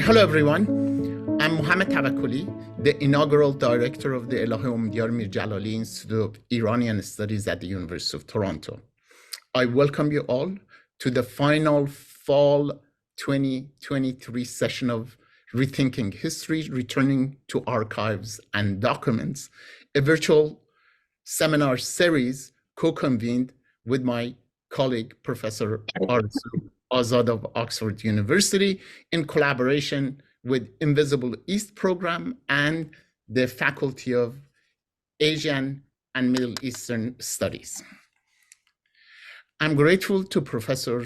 Hello, everyone. I'm Mohammed Tavakkoli, the inaugural director of the Elahé Omidyar Mir-Djalali Institute of Iranian Studies at the University of Toronto. I welcome you all to the final fall 2023 session of Rethinking History, Returning to Archives and Documents, a virtual seminar series co-convened with my colleague, Professor Arzu Azad of Oxford University, in collaboration with Invisible East Program and the Faculty of Asian and Middle Eastern Studies. I'm grateful to Professor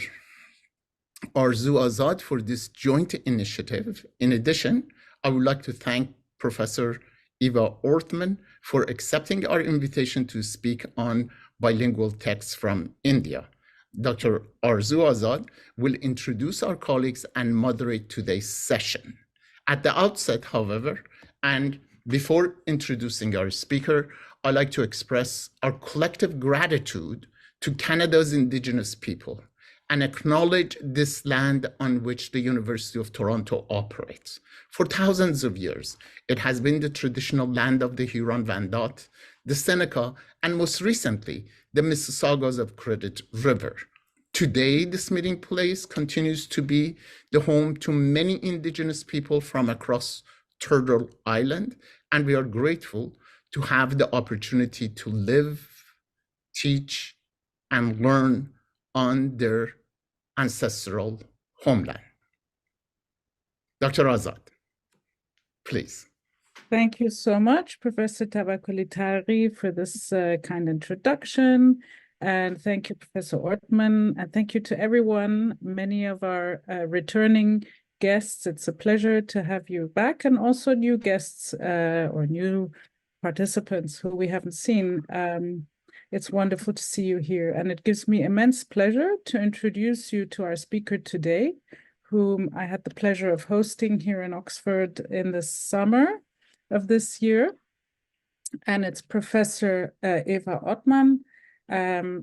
Arzu Azad for this joint initiative. In addition, I would like to thank Professor Eva Orthmann for accepting our invitation to speak on bilingual texts from India. Dr. Arzu Azad will introduce our colleagues and moderate today's session. At the outset, however, and before introducing our speaker, I'd like to express our collective gratitude to Canada's Indigenous people and acknowledge this land on which the University of Toronto operates. For thousands of years, it has been the traditional land of the Huron-Wendat, the Seneca, and most recently, the Mississaugas of Credit River. Today, this meeting place continues to be the home to many Indigenous people from across Turtle Island, and we are grateful to have the opportunity to live, teach, and learn on their ancestral homeland. Dr. Azad, please. Thank you so much, Professor Tavakkoli Tari, for this kind introduction. And thank you, Professor Orthmann. And thank you to everyone, many of our returning guests. It's a pleasure to have you back, and also new guests or new participants who we haven't seen. It's wonderful to see you here. And it gives me immense pleasure to introduce you to our speaker today, whom I had the pleasure of hosting here in Oxford in the summer of this year. And it's Professor Eva Orthmann.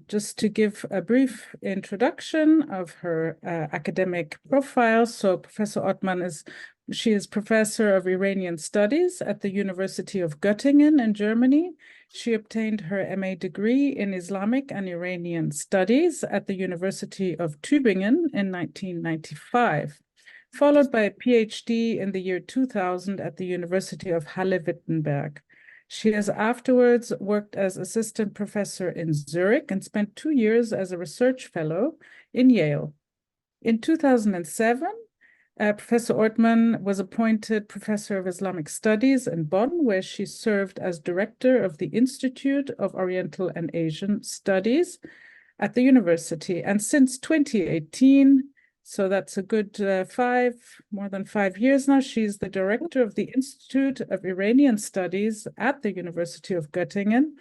Just to give a brief introduction of her academic profile. So Professor Orthmann she is Professor of Iranian Studies at the University of Göttingen in Germany. She obtained her MA degree in Islamic and Iranian Studies at the University of Tübingen in 1995, followed by a PhD in the year 2000 at the University of Halle-Wittenberg. She has afterwards worked as assistant professor in Zurich and spent 2 years as a research fellow in Yale. In 2007, Professor Orthmann was appointed Professor of Islamic Studies in Bonn, where she served as director of the Institute of Oriental and Asian Studies at the university. And since 2018, so that's a good more than 5 years now, she's the director of the Institute of Iranian Studies at the University of Göttingen.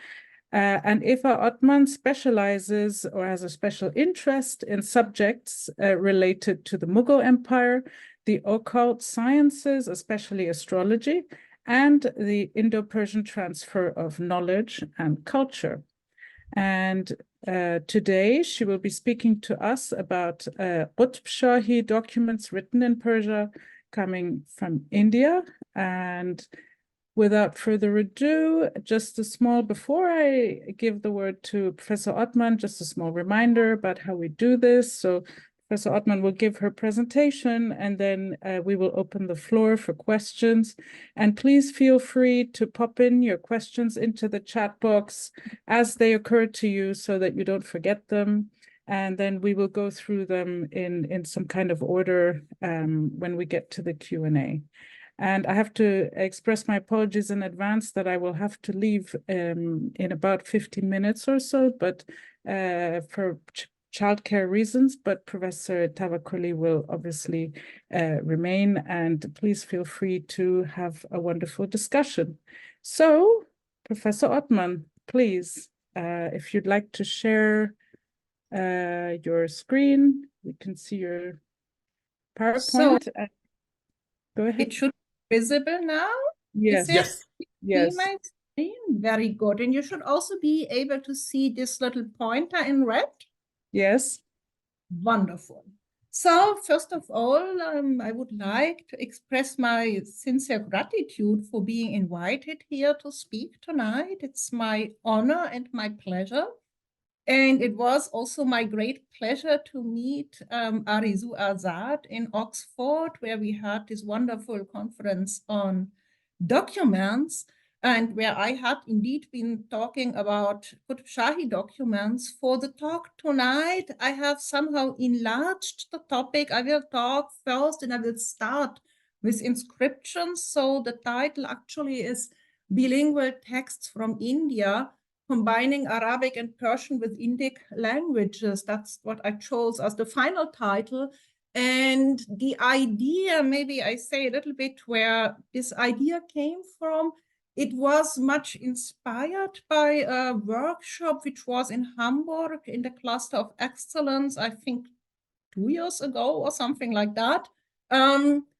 And Eva Orthmann specializes or has a special interest in subjects related to the Mughal Empire, the occult sciences, especially astrology, and the Indo-Persian transfer of knowledge and culture. And today she will be speaking to us about Qutb Shahi documents written in Persia coming from India. And without further ado, before I give the word to Professor Orthmann, just a small reminder about how we do this. So Professor Orthmann will give her presentation, and then we will open the floor for questions. And please feel free to pop in your questions into the chat box as they occur to you so that you don't forget them. And then we will go through them in some kind of order when we get to the Q&A. And I have to express my apologies in advance that I will have to leave in about 15 minutes or so, but for childcare reasons, but Professor Tavakkoli will obviously remain, and please feel free to have a wonderful discussion. So, Professor Orthmann, please, if you'd like to share your screen, we can see your PowerPoint. So, go ahead. it should be visible now? Yes. Yes. My screen? Very good. And you should also be able to see this little pointer in red. Yes. Wonderful. So first of all, I would like to express my sincere gratitude for being invited here to speak tonight. It's my honor and my pleasure. And it was also my great pleasure to meet Arizu Azad in Oxford, where we had this wonderful conference on documents, and where I had indeed been talking about Qutb Shahi documents. For the talk tonight, I have somehow enlarged the topic. I will talk first and I will start with inscriptions. So the title actually is Bilingual Texts from India, Combining Arabic and Persian with Indic languages. That's what I chose as the final title. And the idea, maybe I say a little bit where this idea came from. It was much inspired by a workshop which was in Hamburg in the Cluster of Excellence, I think 2 years ago or something like that,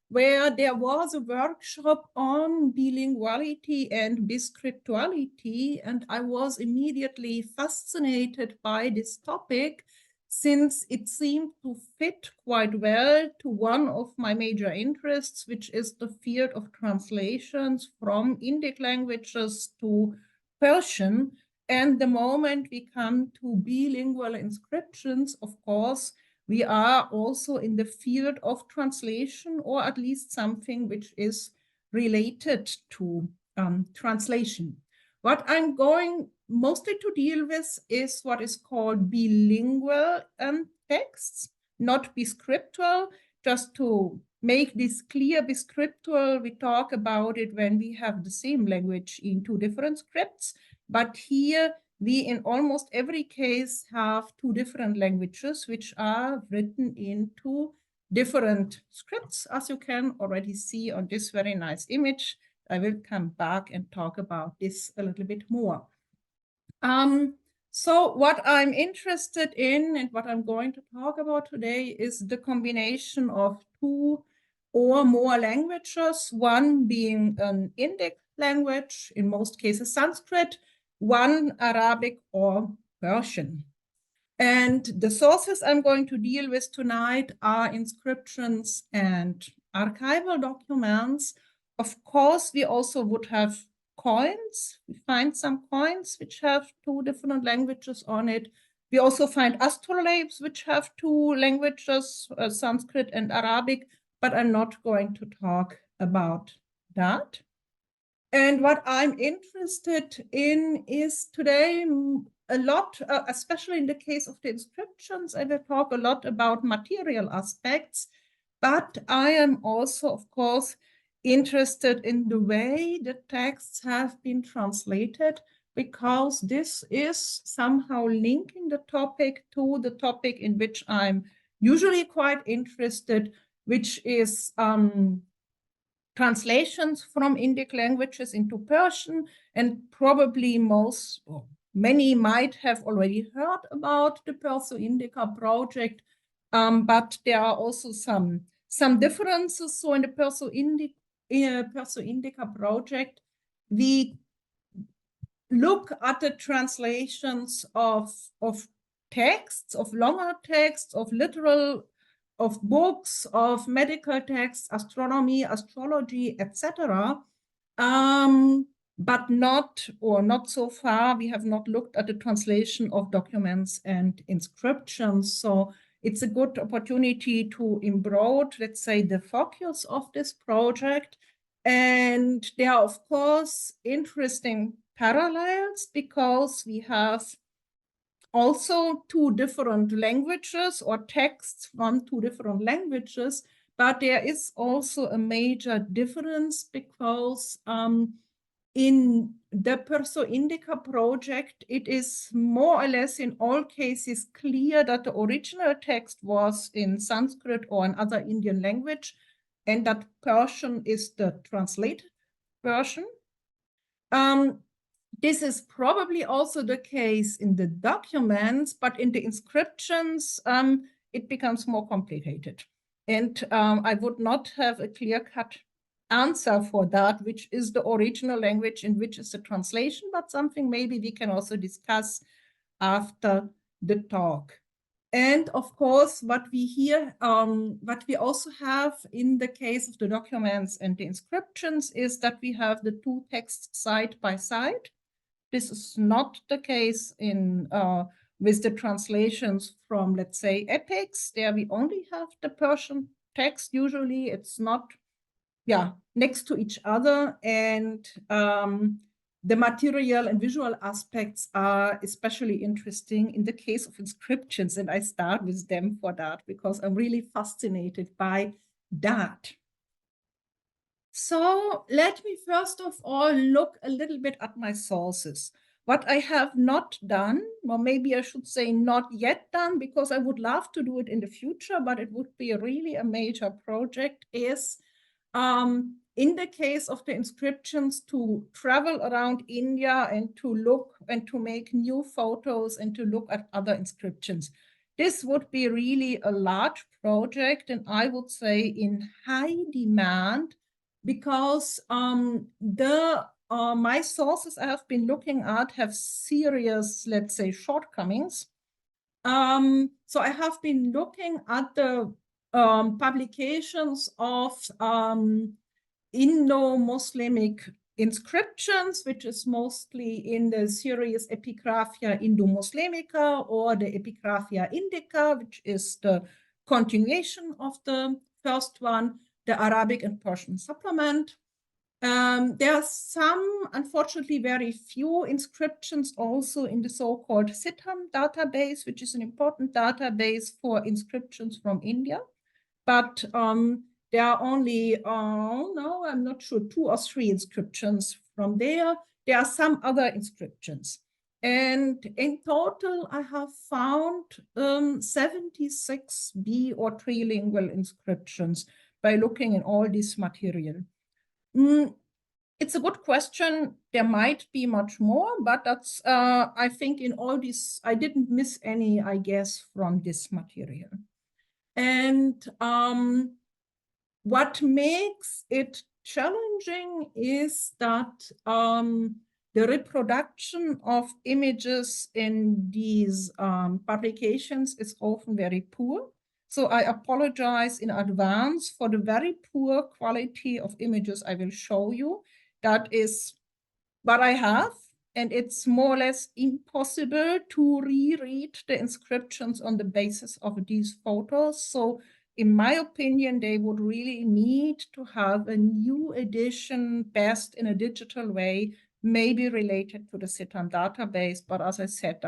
where there was a workshop on bilinguality and biscriptuality, and I was immediately fascinated by this topic since it seemed to fit quite well to one of my major interests, which is the field of translations from Indic languages to Persian. And the moment we come to bilingual inscriptions, of course, we are also in the field of translation, or at least something which is related to translation. What I'm going mostly to deal with is what is called bilingual texts, not biscriptual. Just to make this clear, biscriptual, we talk about it when we have the same language in two different scripts. But here, we in almost every case have two different languages which are written into different scripts, as you can already see on this very nice image. I will come back and talk about this a little bit more. So what I'm interested in and what I'm going to talk about today is the combination of two or more languages, one being an Indic language, in most cases Sanskrit, one Arabic or Persian. And the sources I'm going to deal with tonight are inscriptions and archival documents. Of course, we also would have coins. We find some coins which have two different languages on it. We also find astrolabes which have two languages, Sanskrit and Arabic, but I'm not going to talk about that. And what I'm interested in is today a lot, especially in the case of the inscriptions, I will talk a lot about material aspects, but I am also, of course, interested in the way the texts have been translated, because this is somehow linking the topic to the topic in which I'm usually quite interested, which is translations from Indic languages into Persian, and probably many might have already heard about the Perso-Indica project, but there are also some differences. So in the Perso-Indica project, we look at the translations of texts, of longer texts, of literal, of books, of medical texts, astronomy, astrology, etc. But not so far, we have not looked at the translation of documents and inscriptions. So it's a good opportunity to embroad, let's say, the focus of this project. And there are, of course, interesting parallels, because we have also two different languages or texts from two different languages, but there is also a major difference, because in the Perso-Indica project, it is more or less in all cases clear that the original text was in Sanskrit or another Indian language, and that Persian is the translated version. This is probably also the case in the documents, but in the inscriptions, it becomes more complicated. And I would not have a clear-cut answer for that, which is the original language and which is the translation, but something maybe we can also discuss after the talk. And of course, what we also have in the case of the documents and the inscriptions is that we have the two texts side by side. This is not the case in with the translations from, let's say, epics. There we only have the Persian text. Usually it's not, next to each other. And the material and visual aspects are especially interesting in the case of inscriptions. And I start with them for that because I'm really fascinated by that. So let me first of all look a little bit at my sources. What I have not done, or maybe I should say not yet done, because I would love to do it in the future, but it would be really a major project, is in the case of the inscriptions to travel around India and to look and to make new photos and to look at other inscriptions. This would be really a large project, and I would say in high demand, because my sources I have been looking at have serious, let's say, shortcomings. So I have been looking at the publications of Indo-Muslimic inscriptions, which is mostly in the series Epigraphia Indo-Muslimica or the Epigraphia Indica, which is the continuation of the first one, the Arabic and Persian supplement. There are some, unfortunately, very few inscriptions also in the so-called Sitam database, which is an important database for inscriptions from India. But there are only, no, I'm not sure, 2 or 3 inscriptions from there. There are some other inscriptions. And in total, I have found 76 B or trilingual inscriptions by looking in all this material. It's a good question. There might be much more, but that's, I think in all this, I didn't miss any, I guess, from this material. And what makes it challenging is that the reproduction of images in these publications is often very poor. So I apologize in advance for the very poor quality of images I will show you. That is what I have, and it's more or less impossible to reread the inscriptions on the basis of these photos. So in my opinion, they would really need to have a new edition, best in a digital way, maybe related to the Sitam database. But as I said,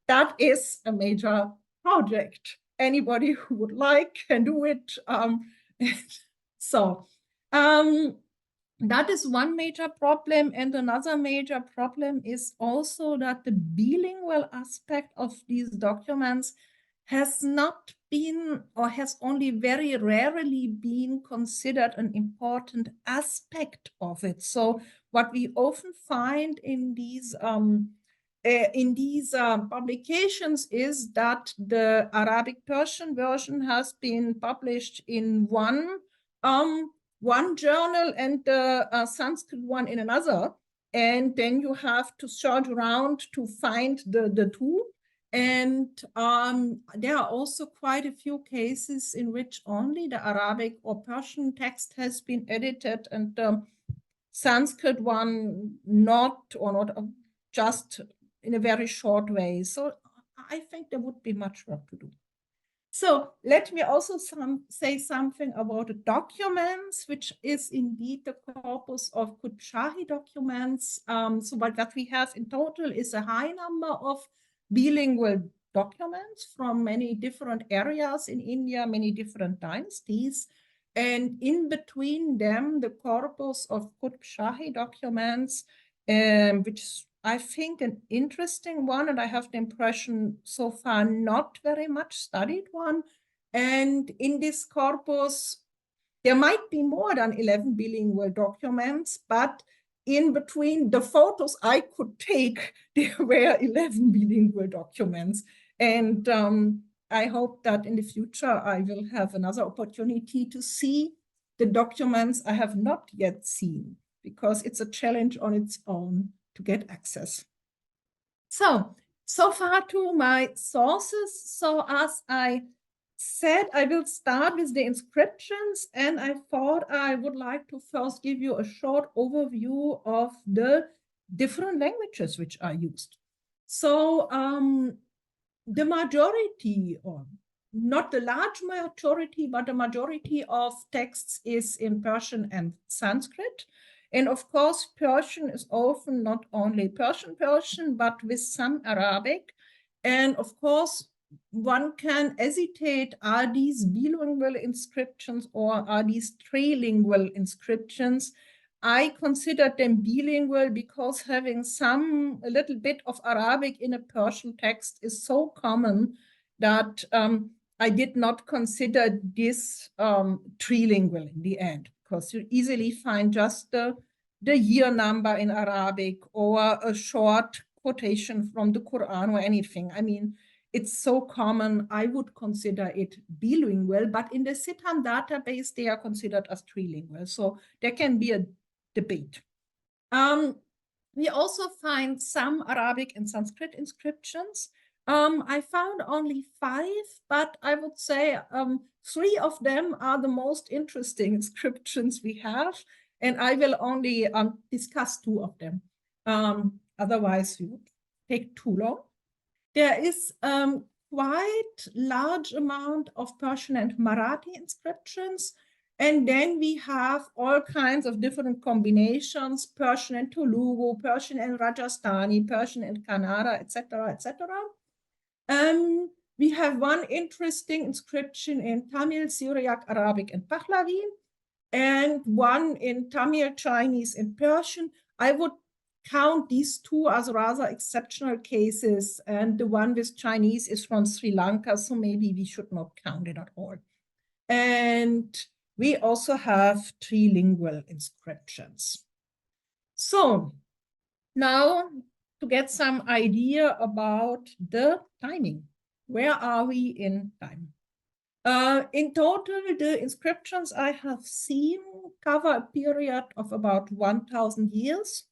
that is a major project. Anybody who would like can do it. That is one major problem. And another major problem is also that the bilingual aspect of these documents has not been, or has only very rarely been considered an important aspect of it. So what we often find in these publications is that the Arabic Persian version has been published in one journal and the Sanskrit one in another. And then you have to search around to find the two. And there are also quite a few cases in which only the Arabic or Persian text has been edited and the Sanskrit one not just in a very short way. So I think there would be much work to do. So let me also say something about the documents, which is indeed the corpus of Qutb Shahi documents. So what we have in total is a high number of bilingual documents from many different areas in India, many different dynasties. And in between them, the corpus of Qutb Shahi documents, which is, I think, an interesting one, and I have the impression so far not very much studied one. And in this corpus, there might be more than 11 bilingual documents, but in between the photos I could take, there were 11 bilingual documents. And I hope that in the future, I will have another opportunity to see the documents I have not yet seen, because it's a challenge on its own to get access. So So far to my sources. So as I said, I will start with the inscriptions, and I thought I would like to first give you a short overview of the different languages which are used. So the majority, or not the large majority, but the majority of texts is in Persian and Sanskrit. And of course, Persian is often not only Persian, but with some Arabic. And of course, one can hesitate, are these bilingual inscriptions or are these trilingual inscriptions? I consider them bilingual because having a little bit of Arabic in a Persian text is so common that I did not consider this trilingual in the end, because you easily find just the year number in Arabic or a short quotation from the Quran or anything. I mean, it's so common, I would consider it bilingual, but in the CITAM database, they are considered as trilingual. So there can be a debate. We also find some Arabic and Sanskrit inscriptions. I found only 5, but I would say 3 of them are the most interesting inscriptions we have, and I will only discuss 2 of them. Otherwise, it would take too long. There is quite large amount of Persian and Marathi inscriptions. And then we have all kinds of different combinations, Persian and Telugu, Persian and Rajasthani, Persian and Kannada, etc., etc. We have one interesting inscription in Tamil, Syriac, Arabic, and Pahlavi, and one in Tamil, Chinese, and Persian. I would count these 2 as rather exceptional cases, and the one with Chinese is from Sri Lanka, so maybe we should not count it at all. And we also have trilingual inscriptions. So now to get some idea about the timing. Where are we in time? In total, the inscriptions I have seen cover a period of about 1,000 years.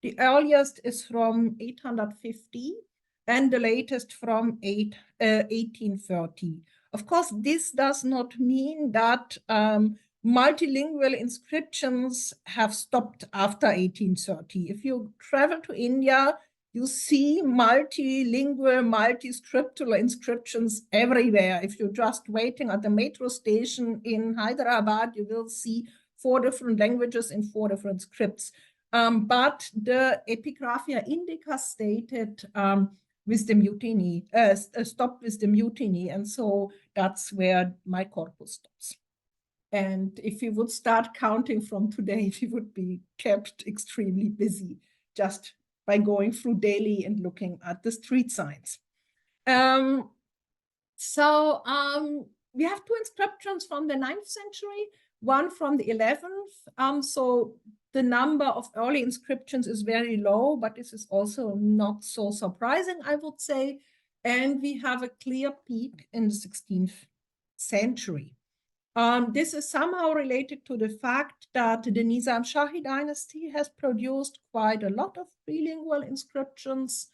The earliest is from 850 and the latest from 1830. Of course, this does not mean that multilingual inscriptions have stopped after 1830. If you travel to India, you see multilingual, multi-scriptural inscriptions everywhere. If you're just waiting at the metro station in Hyderabad, you will see 4 different languages in 4 different scripts. But the Epigraphia Indica stated with the mutiny, stopped with the mutiny, and so that's where my corpus stops. And if we would start counting from today, we would be kept extremely busy just by going through Delhi and looking at the street signs. We have 2 inscriptions from the 9th century, one from the 11th. So the number of early inscriptions is very low, but this is also not so surprising, I would say. And we have a clear peak in the 16th century. This is somehow related to the fact that the Nizam Shahi dynasty has produced quite a lot of bilingual inscriptions.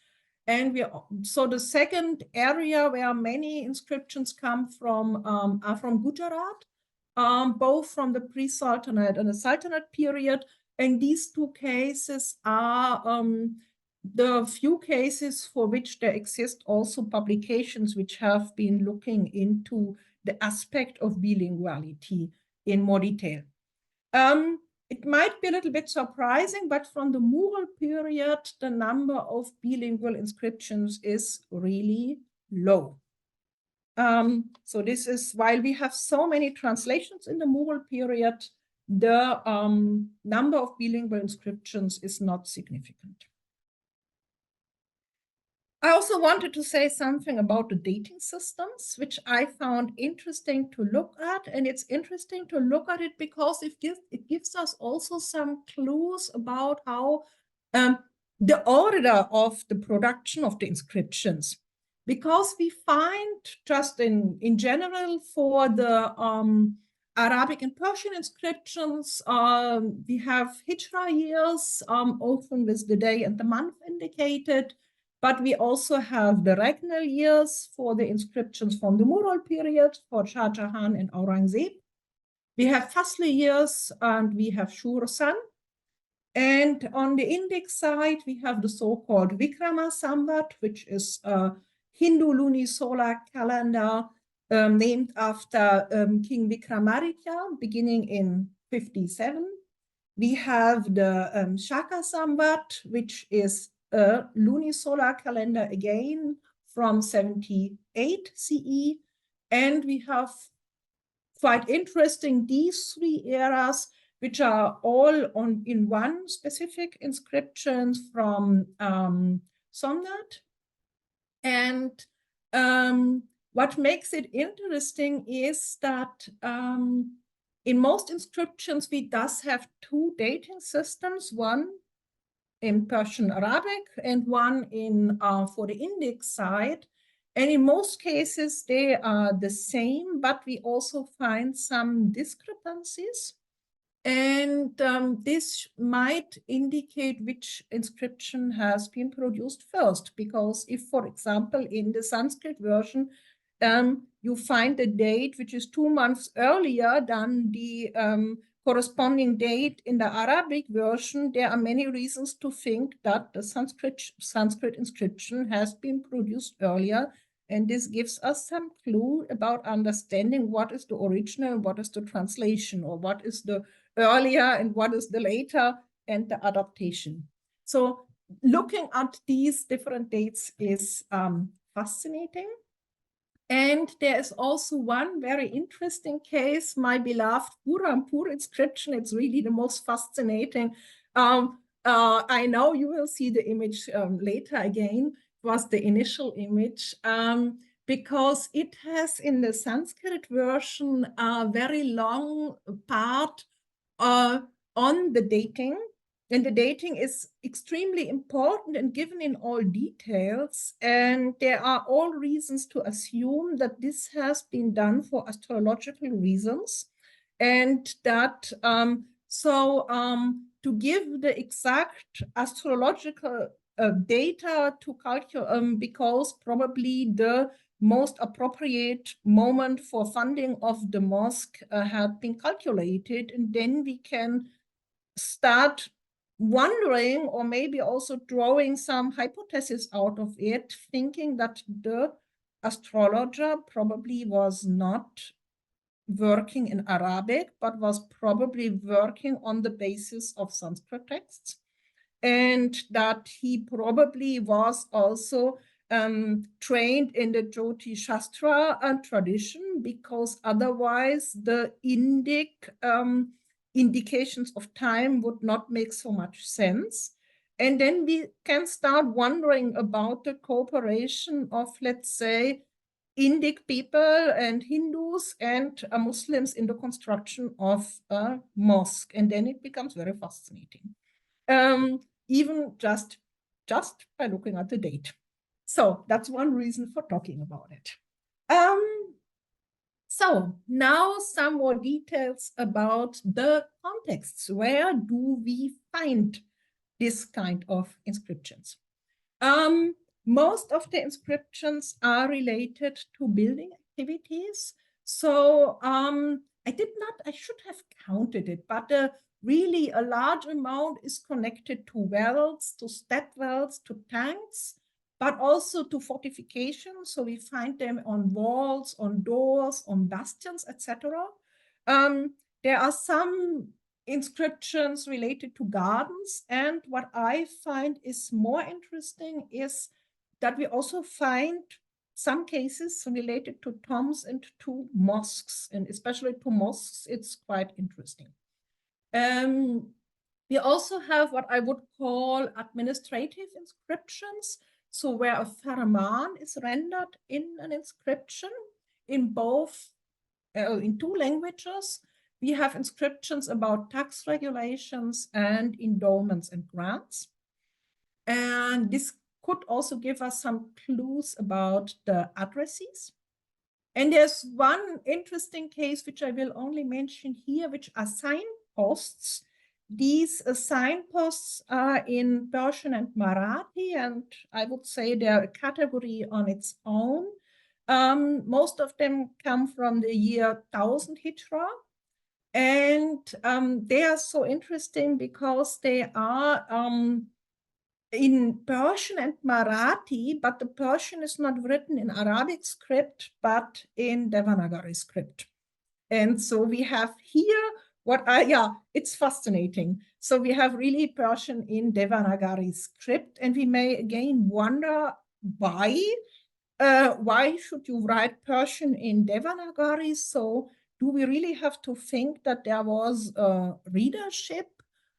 And so the second area where many inscriptions come from are from Gujarat, both from the pre-Sultanate and the Sultanate period. And these 2 cases are the few cases for which there exist also publications which have been looking into the aspect of bilinguality in more detail. It might be a little bit surprising, but from the Mughal period, the number of bilingual inscriptions is really low. So this is, while we have so many translations in the Mughal period, the number of bilingual inscriptions is not significant. I also wanted to say something about the dating systems, which I found interesting to look at. And it's interesting to look at it because it gives us also some clues about how the order of the production of the inscriptions. Because we find just in general for the Arabic and Persian inscriptions, we have Hijra years, often with the day and the month indicated. But we also have the regnal years for the inscriptions from the Mughal period for Shah Jahan and Aurangzeb. We have Fasli years and we have Shursan. And on the Indic side, we have the so-called Vikrama Samvat, which is a Hindu lunisolar calendar named after King Vikramaditya, beginning in 57. We have the Shaka Samvat, which is a lunisolar calendar again from 78 CE. And we have quite interesting these three eras, which are all in one specific inscriptions from Somnath. And what makes it interesting is that in most inscriptions, we thus have two dating systems, one in Persian Arabic and one in for the Indic side. And in most cases, they are the same, but we also find some discrepancies. And this might indicate which inscription has been produced first, because if, for example, in the Sanskrit version, you find a date which is 2 months earlier than the corresponding date in the Arabic version, there are many reasons to think that the Sanskrit inscription has been produced earlier. And this gives us some clue about understanding what is the original, what is the translation, or what is the earlier and what is the later, and the adaptation. So looking at these different dates is fascinating. And there is also one very interesting case, my beloved Burhanpur inscription. It's really the most fascinating. I know you will see the image later again. It was the initial image because it has in the Sanskrit version a very long part on the dating. And the dating is extremely important and given in all details. And there are all reasons to assume that this has been done for astrological reasons. And that, to give the exact astrological data to calculate, because probably the most appropriate moment for funding of the mosque had been calculated. And then we can start wondering, or maybe also drawing some hypothesis out of it, thinking that the astrologer probably was not working in Arabic, but was probably working on the basis of Sanskrit texts, and that he probably was also trained in the Jyoti Shastra tradition, because otherwise the Indic indications of time would not make so much sense. And then we can start wondering about the cooperation of, let's say, Indic people and Hindus and Muslims in the construction of a mosque. And then it becomes very fascinating, even just by looking at the date. So that's one reason for talking about it. So now some more details about the contexts. Where do we find this kind of inscriptions? Most of the inscriptions are related to building activities. So I should have counted it, but really a large amount is connected to wells, to stat wells, to tanks, but also to fortifications. So we find them on walls, on doors, on bastions, etc. There are some inscriptions related to gardens. And what I find is more interesting is that we also find some cases related to tombs and to mosques, and especially to mosques, it's quite interesting. We also have what I would call administrative inscriptions. So where a farman is rendered in an inscription in both, in two languages. We have inscriptions about tax regulations and endowments and grants. And this could also give us some clues about the addressees. And there's one interesting case, which I will only mention here, which are signposts. these signposts are in Persian and Marathi, and I would say they're a category on its own. Most of them come from the year 1000 Hijra, and they are so interesting because they are in Persian and Marathi, but the Persian is not written in Arabic script, but in Devanagari script. And so we have here it's fascinating. So we have really Persian in Devanagari script, and we may again wonder why should you write Persian in Devanagari? So do we really have to think that there was a readership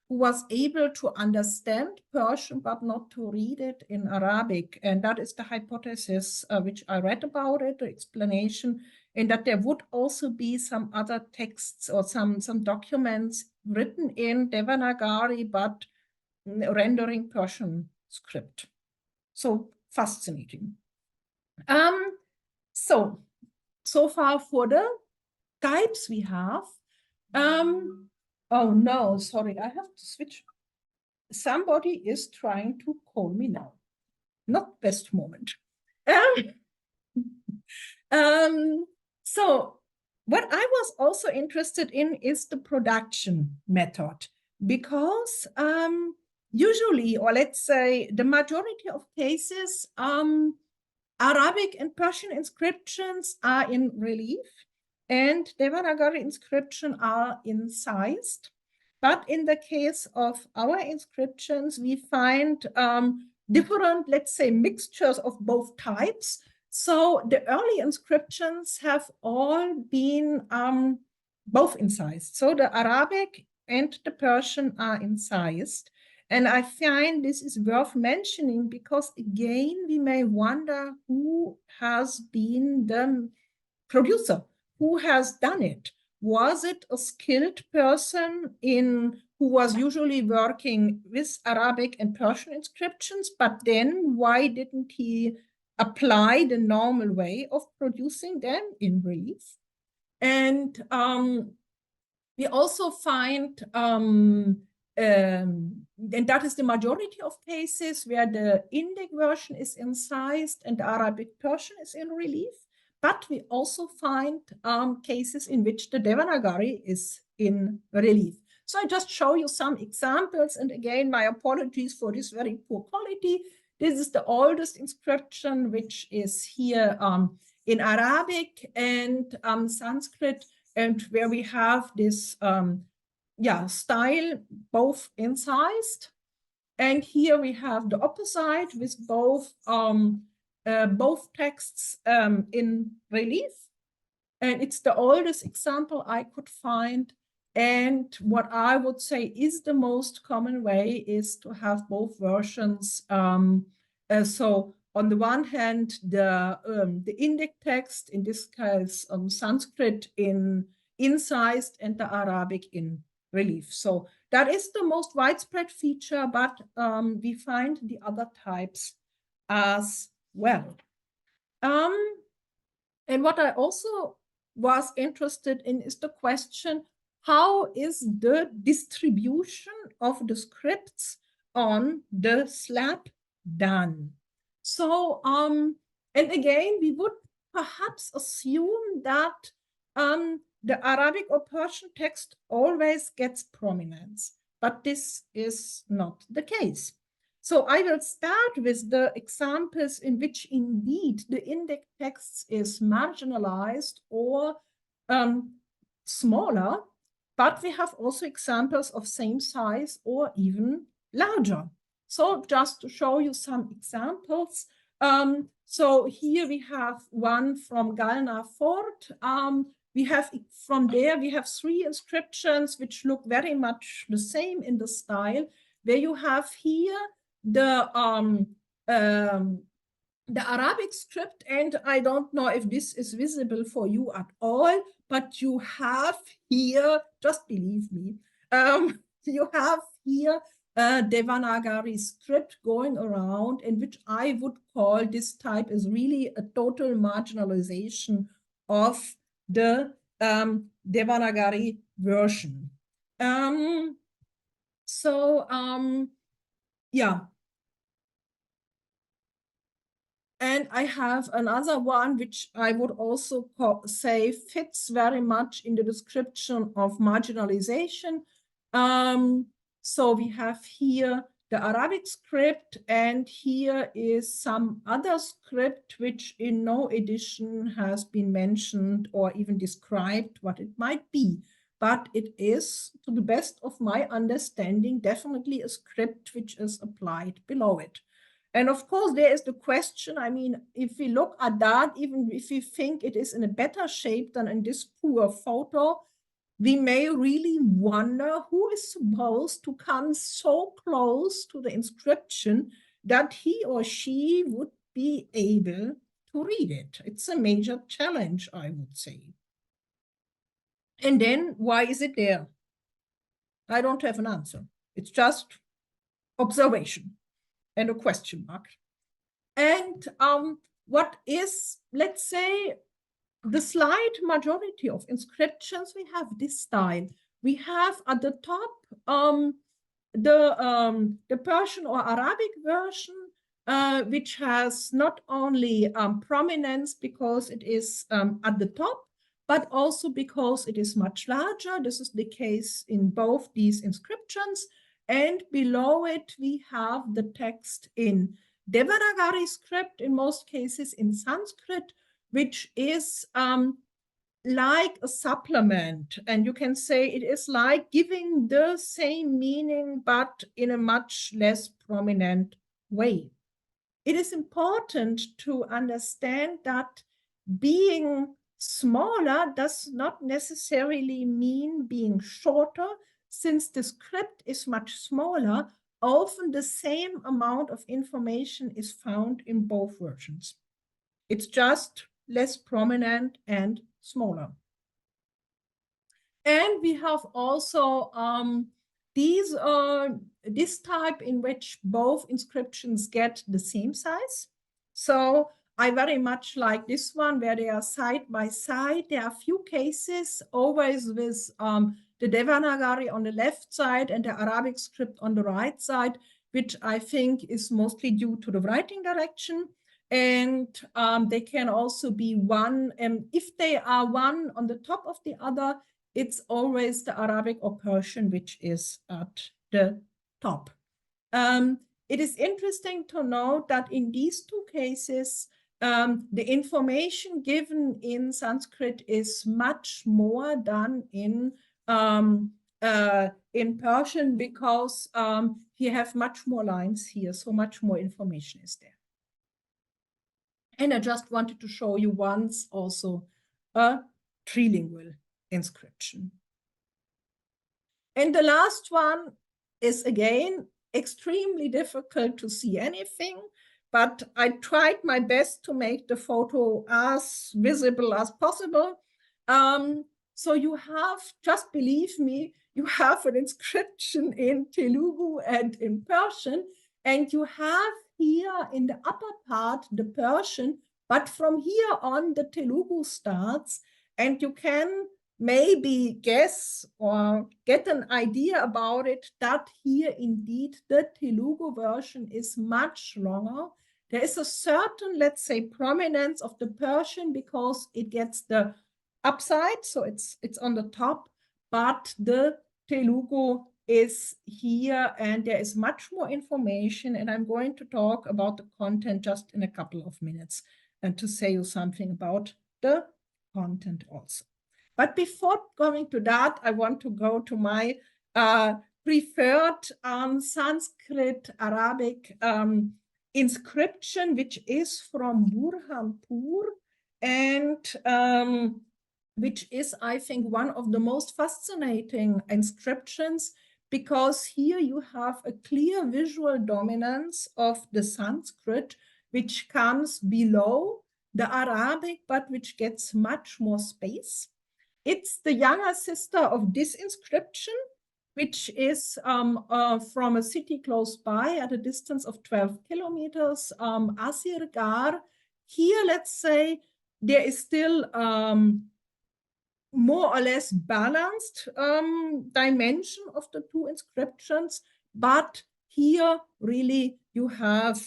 who was able to understand Persian but not to read it in Arabic? And that is the hypothesis which I read about it, the explanation, and that there would also be some other texts or some documents written in Devanagari but rendering Persian script. So fascinating. So far for the types we have. Oh no, sorry, I have to switch. Somebody is trying to call me now. Not best moment. So what I was also interested in is the production method, because usually, or let's say the majority of cases, Arabic and Persian inscriptions are in relief, and Devanagari inscriptions are incised. But in the case of our inscriptions, we find different, let's say, mixtures of both types. So the early inscriptions have all been both incised. So the Arabic and the Persian are incised. And I find this is worth mentioning because, again, we may wonder who has been the producer, who has done it. Was it a skilled person who was usually working with Arabic and Persian inscriptions, but then why didn't he apply the normal way of producing them in relief? And we also find and that is the majority of cases where the Indic version is incised and the Arabic Persian is in relief. But we also find cases in which the Devanagari is in relief. So I just show you some examples. And again, my apologies for this very poor quality. This is the oldest inscription, which is here in Arabic and Sanskrit, and where we have this style both incised, and here we have the opposite with both texts in relief, and it's the oldest example I could find. And what I would say is the most common way is to have both versions. So on the one hand, the Indic text, in this case Sanskrit, in incised, and the Arabic in relief. So that is the most widespread feature, but we find the other types as well. And what I also was interested in is the question, how is the distribution of the scripts on the slab done? So, and again, we would perhaps assume that the Arabic or Persian text always gets prominence, but this is not the case. So I will start with the examples in which indeed the Indic text is marginalized or smaller, but we have also examples of same size or even larger. So just to show you some examples, so here we have one from Galna Fort. We have from there, we have 3 inscriptions which look very much the same in the style, where you have here the Arabic script, and I don't know if this is visible for you at all, but you have here, just believe me, you have here Devanagari script going around, in which I would call this type is really a total marginalization of the Devanagari version. So, yeah. And I have another one, which I would also say fits very much in the description of marginalization. So we have here the Arabic script, and here is some other script which in no edition has been mentioned or even described what it might be. But it is, to the best of my understanding, definitely a script which is applied below it. And of course, there is the question, I mean, if we look at that, even if we think it is in a better shape than in this poor photo, we may really wonder who is supposed to come so close to the inscription that he or she would be able to read it. It's a major challenge, I would say. And then, why is it there? I don't have an answer. It's just observation and a question mark. And what is, let's say, the slight majority of inscriptions, we have this style. We have at the top the Persian or Arabic version, which has not only prominence because it is at the top, but also because it is much larger. This is the case in both these inscriptions. And below it, we have the text in Devanagari script, in most cases in Sanskrit, which is like a supplement. And you can say it is like giving the same meaning, but in a much less prominent way. It is important to understand that being smaller does not necessarily mean being shorter. Since the script is much smaller, often the same amount of information is found in both versions. It's just less prominent and smaller. And we have also this type in which both inscriptions get the same size. So I very much like this one where they are side by side. There are few cases always with the Devanagari on the left side and the Arabic script on the right side, which I think is mostly due to the writing direction. And they can also be one, and if they are one on the top of the other, it's always the Arabic or Persian which is at the top. It is interesting to note that in these two cases, the information given in Sanskrit is much more than in Persian because you have much more lines here, so much more information is there. And I just wanted to show you once also a trilingual inscription. And the last one is again extremely difficult to see anything, but I tried my best to make the photo as visible as possible. So you have, just believe me, you have an inscription in Telugu and in Persian, and you have here in the upper part the Persian, but from here on the Telugu starts, and you can maybe guess or get an idea about it that here indeed the Telugu version is much longer. There is a certain, let's say, prominence of the Persian because it gets the upside, so it's on the top, but the Telugu is here and there is much more information, and I'm going to talk about the content just in a couple of minutes and to say you something about the content also. But before going to that, I want to go to my preferred Sanskrit Arabic inscription, which is from Burhanpur, and which is, I think, one of the most fascinating inscriptions, because here you have a clear visual dominance of the Sanskrit, which comes below the Arabic, but which gets much more space. It's the younger sister of this inscription, which is from a city close by at a distance of 12 kilometers, Asirgar. Here, let's say, there is still more or less balanced dimension of the two inscriptions, but here really you have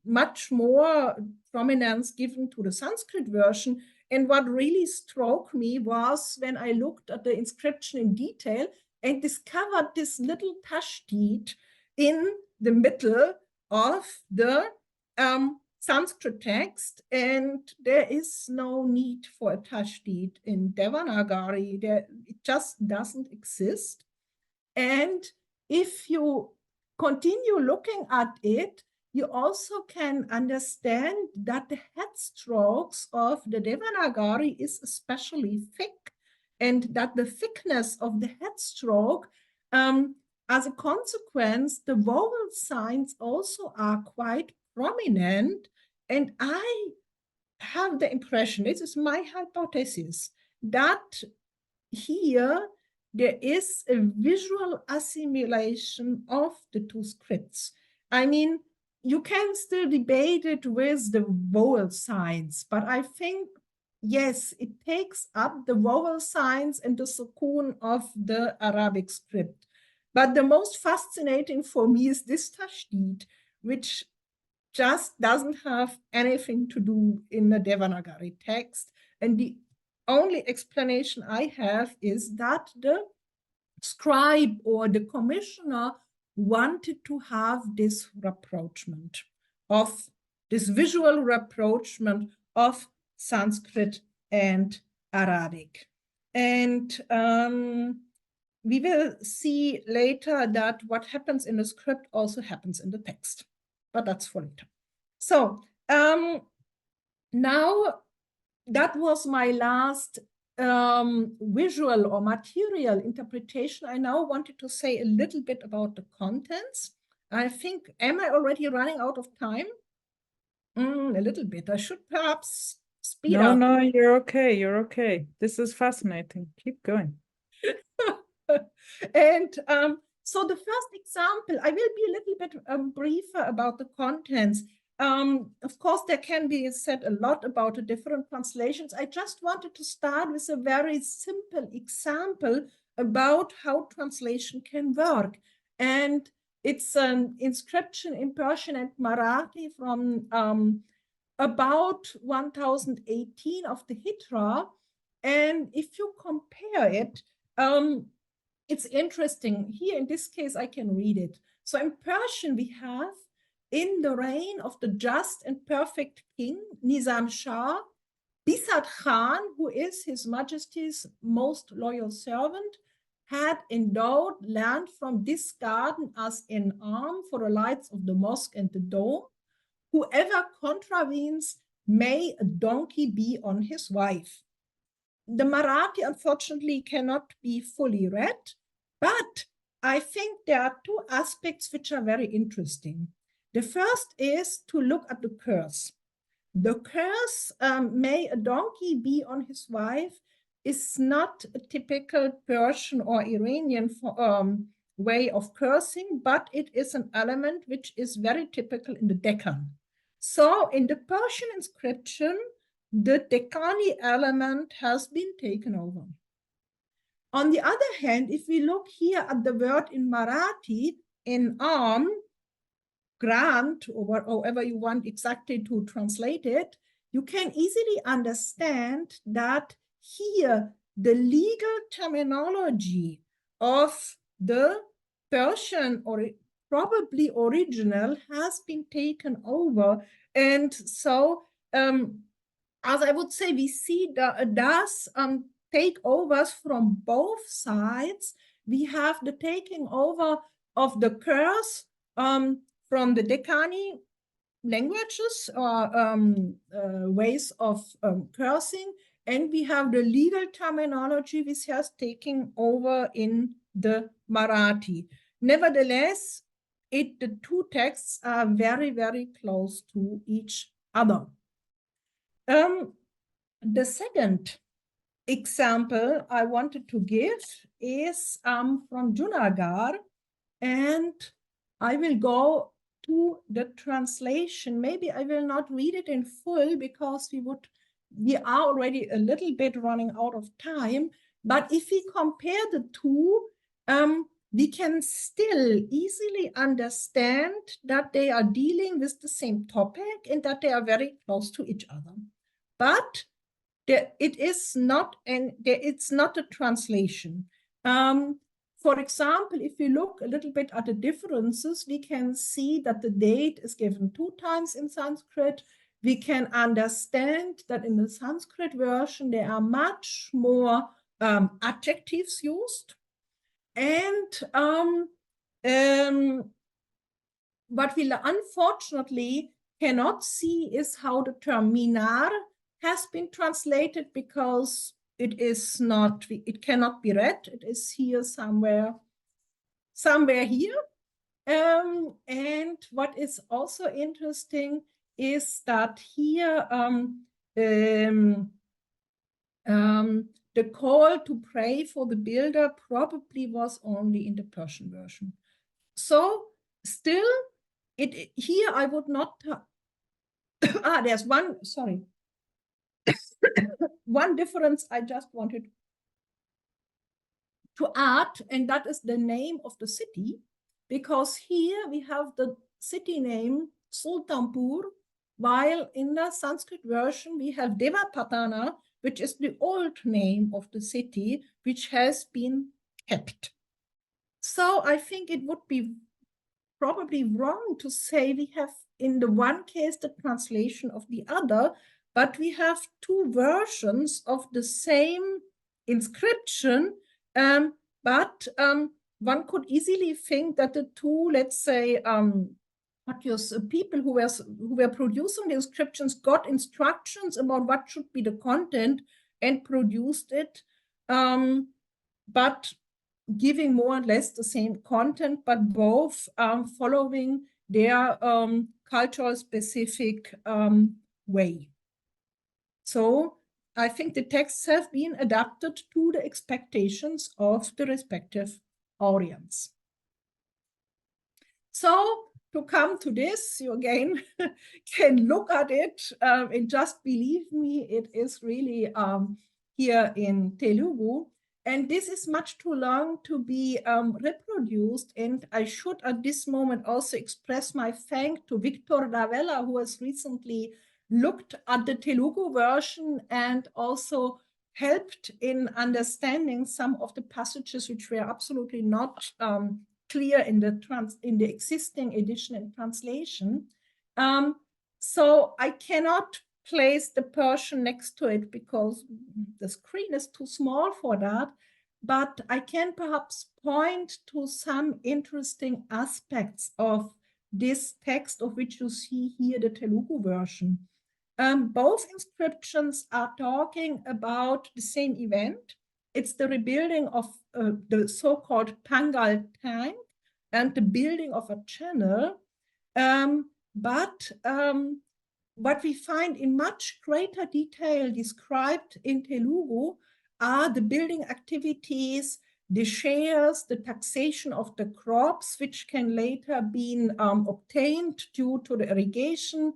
much more prominence given to the Sanskrit version. And what really struck me was when I looked at the inscription in detail and discovered this little tashdid in the middle of the Sanskrit text, and there is no need for a tashdid in Devanagari. It just doesn't exist. And if you continue looking at it, you also can understand that the head strokes of the Devanagari is especially thick, and that the thickness of the head stroke, as a consequence, the vowel signs also are quite prominent. And I have the impression, this is my hypothesis, that here there is a visual assimilation of the two scripts. I mean, you can still debate it with the vowel signs, but I think, yes, it takes up the vowel signs and the sukun of the Arabic script. But the most fascinating for me is this tashdid, which just doesn't have anything to do in the Devanagari text. And the only explanation I have is that the scribe or the commissioner wanted to have this rapprochement of this visual rapprochement of Sanskrit and Arabic. And we will see later that what happens in the script also happens in the text, but that's for later. So now that was my last visual or material interpretation. I now wanted to say a little bit about the contents. I think, am I already running out of time? A little bit. I should perhaps speed up. No, you're okay. You're okay. This is fascinating. Keep going. And so the first example, I will be a little bit briefer about the contents. Of course, there can be said a lot about the different translations. I just wanted to start with a very simple example about how translation can work. And it's an inscription in Persian and Marathi from about 1018 of the Hijra. And if you compare it, it's interesting. Here in this case, I can read it. So in Persian, we have, in the reign of the just and perfect king, Nizam Shah, Bisat Khan, who is His Majesty's most loyal servant, had endowed land from this garden as an arm for the lights of the mosque and the dome. Whoever contravenes, may a donkey be on his wife. The Marathi, unfortunately, cannot be fully read, but I think there are two aspects which are very interesting. The first is to look at the curse. The curse, may a donkey be on his wife, is not a typical Persian or Iranian way of cursing, but it is an element which is very typical in the Deccan. So in the Persian inscription, the Deccani element has been taken over. On the other hand, if we look here at the word in Marathi, in arm, grant, or however you want exactly to translate it, you can easily understand that here the legal terminology of the Persian or probably original has been taken over. And so, as I would say, we see thus takeovers from both sides. We have the taking over of the curse from the Deccani languages or ways of cursing, and we have the legal terminology which has taken over in the Marathi. Nevertheless, the two texts are very, very close to each other. The second example I wanted to give is from Junagadh, and I will go to the translation. Maybe I will not read it in full because we would we are already a little bit running out of time, but if we compare the two, we can still easily understand that they are dealing with the same topic and that they are very close to each other. But it's not a translation. For example, if we look a little bit at the differences, we can see that the date is given 2 times in Sanskrit. We can understand that in the Sanskrit version, there are much more adjectives used. And what we unfortunately cannot see is how the term minar has been translated, because it cannot be read. It is here somewhere here. And what is also interesting is that here the call to pray for the builder probably was only in the Persian version. So still, here I would not. There's one. Sorry. One difference I just wanted to add, and that is the name of the city, because here we have the city name Sultanpur, while in the Sanskrit version we have Devapatana, which is the old name of the city, which has been kept. So I think it would be probably wrong to say we have in the one case the translation of the other, but we have two versions of the same inscription, but one could easily think that the two, let's say, people who were producing the inscriptions got instructions about what should be the content and produced it, but giving more or less the same content, but both following their cultural specific way. So I think the texts have been adapted to the expectations of the respective audience. So to come to this, you again can look at it and just believe me, it is really here in Telugu. And this is much too long to be reproduced. And I should at this moment also express my thanks to Victor Ravella, who has recently looked at the Telugu version and also helped in understanding some of the passages which were absolutely not clear in the existing edition and translation. So I cannot place the Persian next to it because the screen is too small for that, but I can perhaps point to some interesting aspects of this text, of which you see here the Telugu version. Both inscriptions are talking about the same event. It's the rebuilding of the so-called Pangal tank and the building of a channel. But what we find in much greater detail described in Telugu are the building activities, the shares, the taxation of the crops, which can later be obtained due to the irrigation.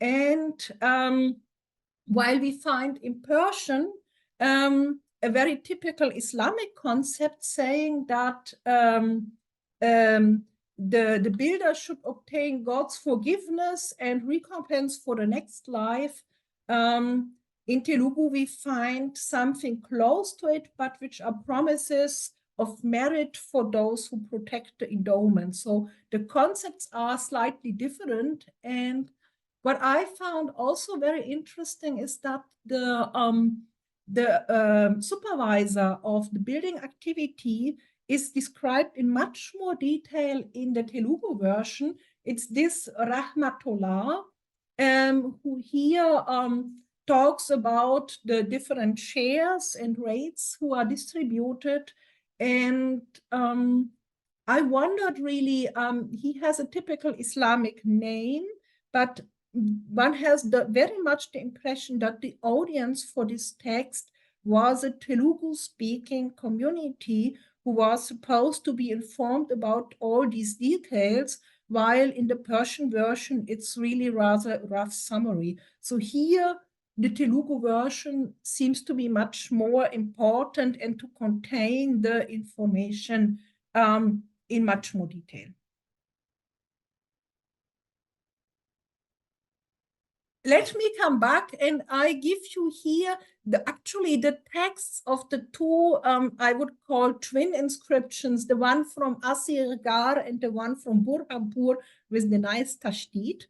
And while we find in Persian a very typical Islamic concept saying that the builder should obtain God's forgiveness and recompense for the next life. In Telugu, we find something close to it, but which are promises of merit for those who protect the endowment. So the concepts are slightly different. And what I found also very interesting is that the supervisor of the building activity is described in much more detail in the Telugu version. It's this Rahmatullah, who here talks about the different shares and rates who are distributed. And I wondered really, he has a typical Islamic name, but one has very much the impression that the audience for this text was a Telugu-speaking community who was supposed to be informed about all these details, while in the Persian version, it's really rather a rough summary. So here, the Telugu version seems to be much more important and to contain the information in much more detail. Let me come back and I give you here actually the texts of the two I would call twin inscriptions, the one from Asirgar and the one from Burhanpur with the nice tashdid.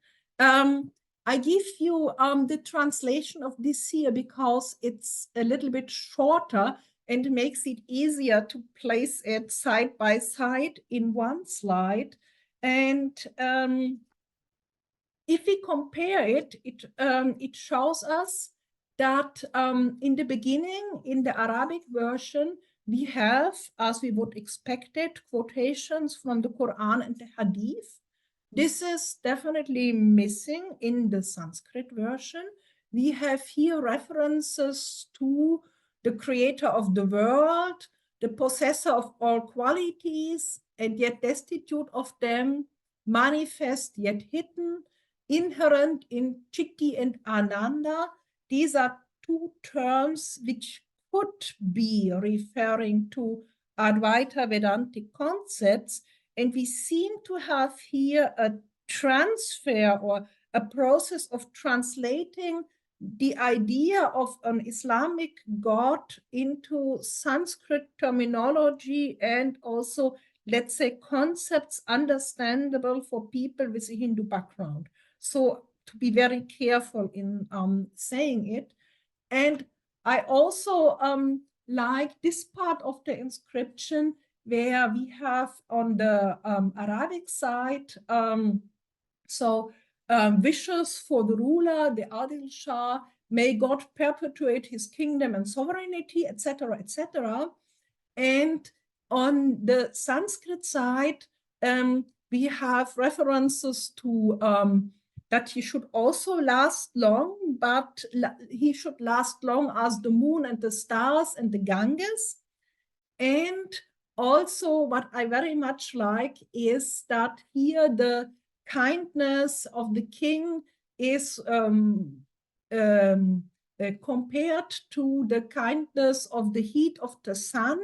I give you the translation of this here because it's a little bit shorter and makes it easier to place it side by side in one slide. And if we compare it, it shows us that in the beginning, in the Arabic version, we have, as we would expect it, quotations from the Quran and the Hadith. This is definitely missing in the Sanskrit version. We have here references to the creator of the world, the possessor of all qualities, and yet destitute of them, manifest yet hidden, inherent in Chitti and Ananda. These are two terms which could be referring to Advaita Vedantic concepts, and we seem to have here a transfer or a process of translating the idea of an Islamic God into Sanskrit terminology and also, let's say, concepts understandable for people with a Hindu background. So to be very careful in saying it. And I also like this part of the inscription where we have on the Arabic side, wishes for the ruler, the Adil Shah, may God perpetuate his kingdom and sovereignty, etc., etc. And on the Sanskrit side, we have references to that he should also last long, but he should last long as the moon and the stars and the Ganges. And also what I very much like is that here the kindness of the king is compared to the kindness of the heat of the sun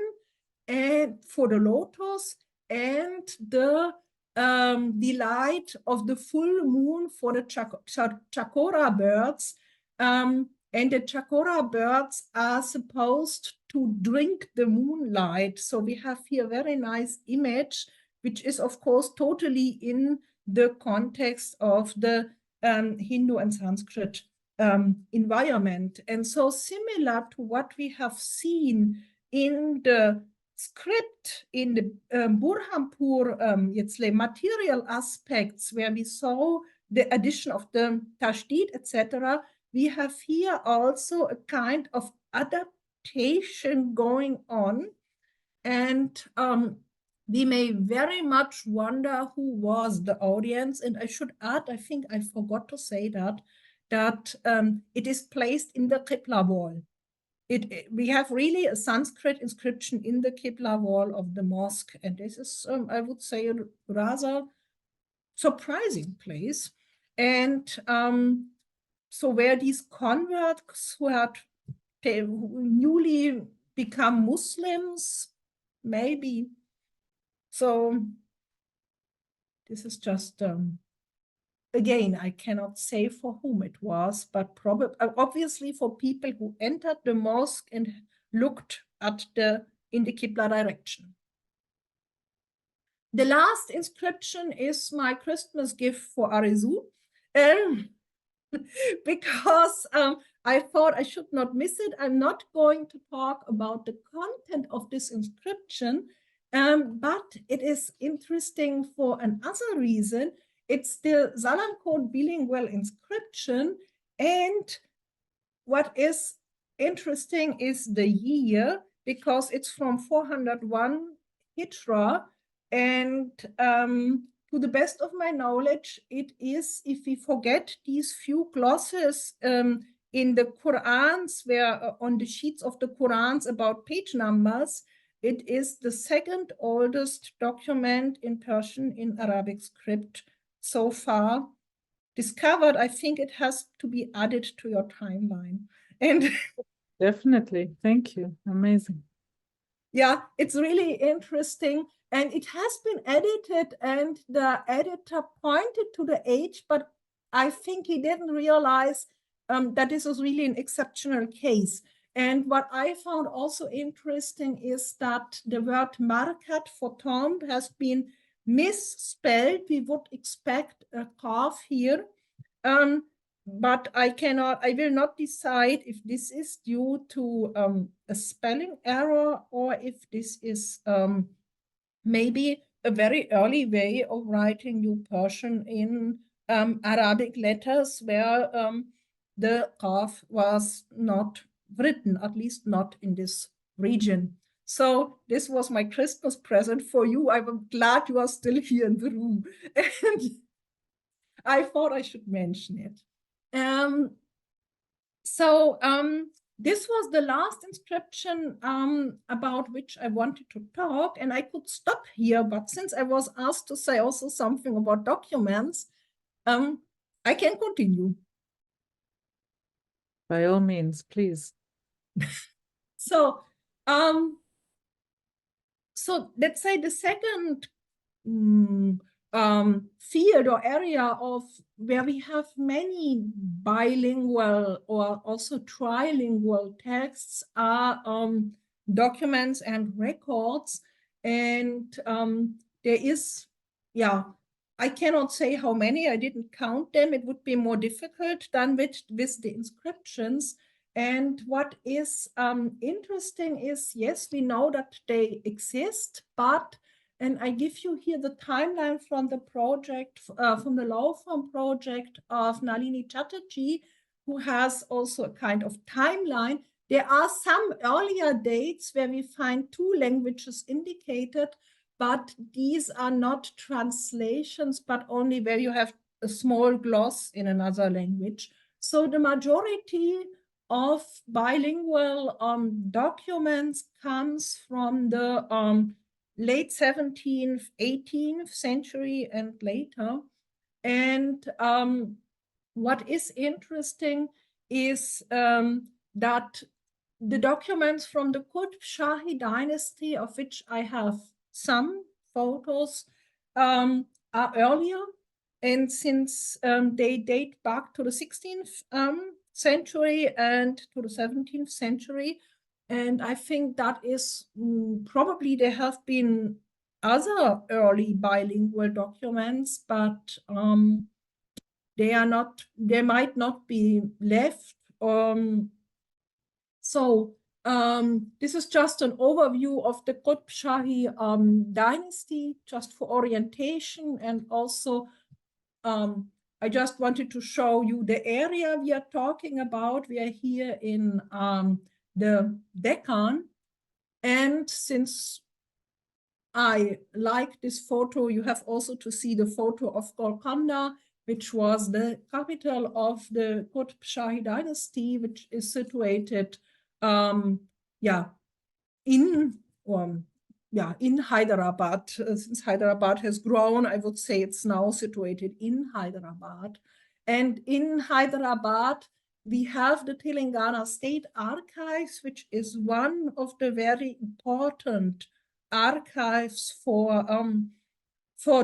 and for the lotus and the delight of the full moon for the chakora birds. And the chakora birds are supposed to drink the moonlight. So we have here a very nice image, which is, of course, totally in the context of the Hindu and Sanskrit environment. And so similar to what we have seen in the script, in the Burhanpur material aspects, where we saw the addition of the tashdid, etc., we have here also a kind of adaptation going on. And we may very much wonder who was the audience. And I should add, I think I forgot to say that it is placed in the Qibla wall. We have really a Sanskrit inscription in the Qibla wall of the mosque. And this is, I would say, a rather surprising place. And so where these converts who had newly become Muslims, maybe. So this is just, again, I cannot say for whom it was, but probably, obviously for people who entered the mosque and looked at in the Qibla direction. The last inscription is my Christmas gift for Arizu, because I thought I should not miss it. I'm not going to talk about the content of this inscription, but it is interesting for another reason. It's the Zalan bilingual inscription, and what is interesting is the year, because it's from 401 Hijra, and to the best of my knowledge, it is, if we forget these few glosses in the Qurans, where on the sheets of the Qurans about page numbers, it is the second oldest document in Persian in Arabic script so far. discovered, I think it has to be added to your timeline. And Definitely. Thank you. Amazing. yeah, it's really interesting. And it has been edited, and the editor pointed to the age, but I think he didn't realize that this was really an exceptional case. And what I found also interesting is that the word markat for tomb has been misspelled. We would expect a calf here. But I will not decide if this is due to a spelling error or if this is maybe a very early way of writing New Persian in Arabic letters where the qaf was not written, at least not in this region. So this was my Christmas present for you. I'm glad you are still here in the room. And I thought I should mention it. This was the last inscription about which I wanted to talk, and I could stop here, but since I was asked to say also something about documents, I can continue. By all means, please. So let's say the second field or area of where we have many bilingual or also trilingual texts are documents and records. And there is, I cannot say how many, I didn't count them. It would be more difficult than with the inscriptions. And what is interesting is, yes, we know that they exist, but, and I give you here the timeline from the project, from the law firm project of Nalini Chatterjee, who has also a kind of timeline. There are some earlier dates where we find 2 languages indicated, but these are not translations, but only where you have a small gloss in another language. So the majority of bilingual documents comes from the late 17th, 18th century and later. And what is interesting is that the documents from the Qutb Shahi dynasty, of which I have some photos, are earlier. And since they date back to the 16th century and to the 17th century, and I think that is probably there have been other early bilingual documents, but they are not, they might not be left. This is just an overview of the Qutb Shahi dynasty, just for orientation, and also I just wanted to show you the area we are talking about. We are here in the Deccan, and since I like this photo, you have also to see the photo of Golconda, which was the capital of the Qutb Shahi dynasty, which is situated in Hyderabad. Since Hyderabad has grown, I would say it's now situated in Hyderabad. And in Hyderabad, we have the Telangana State Archives, which is one of the very important archives for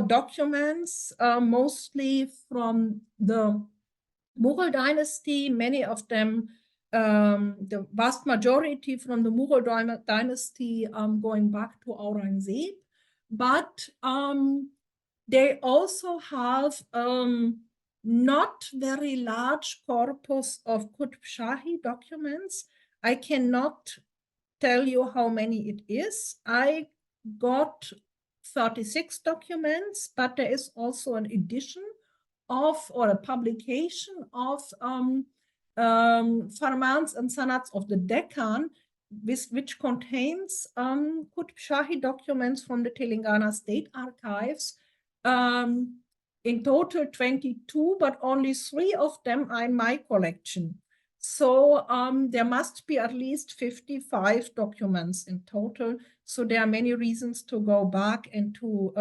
documents, mostly from the Mughal dynasty, many of them, the vast majority from the Mughal dynasty going back to Aurangzeb. But they also have not very large corpus of Qutb Shahi documents. I cannot tell you how many it is. I got 36 documents, but there is also an edition of, or a publication of Farmans and Sanats of the Deccan, which contains Qutb Shahi documents from the Telangana State Archives. In total 22, but only 3 of them are in my collection. So there must be at least 55 documents in total. So there are many reasons to go back and to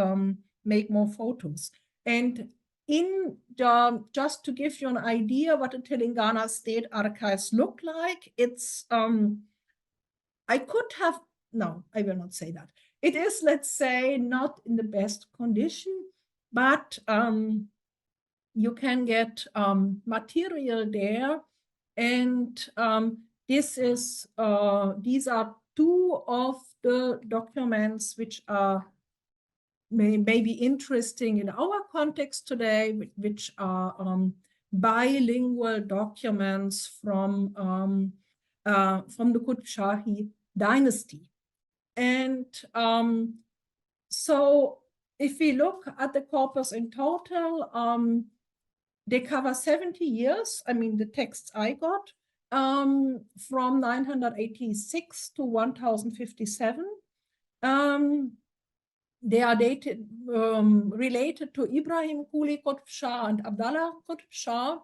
make more photos. And just to give you an idea what the Telangana State Archives look like, it's, I could have, no, I will not say that. It is, let's say, not in the best condition, but you can get material there. And these are two of the documents which are may be interesting in our context today, which are bilingual documents from the Qutb Shahi dynasty. And so if we look at the corpus in total, they cover 70 years. I mean, the texts I got from 986 to 1057. They are dated, related to Ibrahim Quli Qutb Shah and Abdallah Qutb Shah,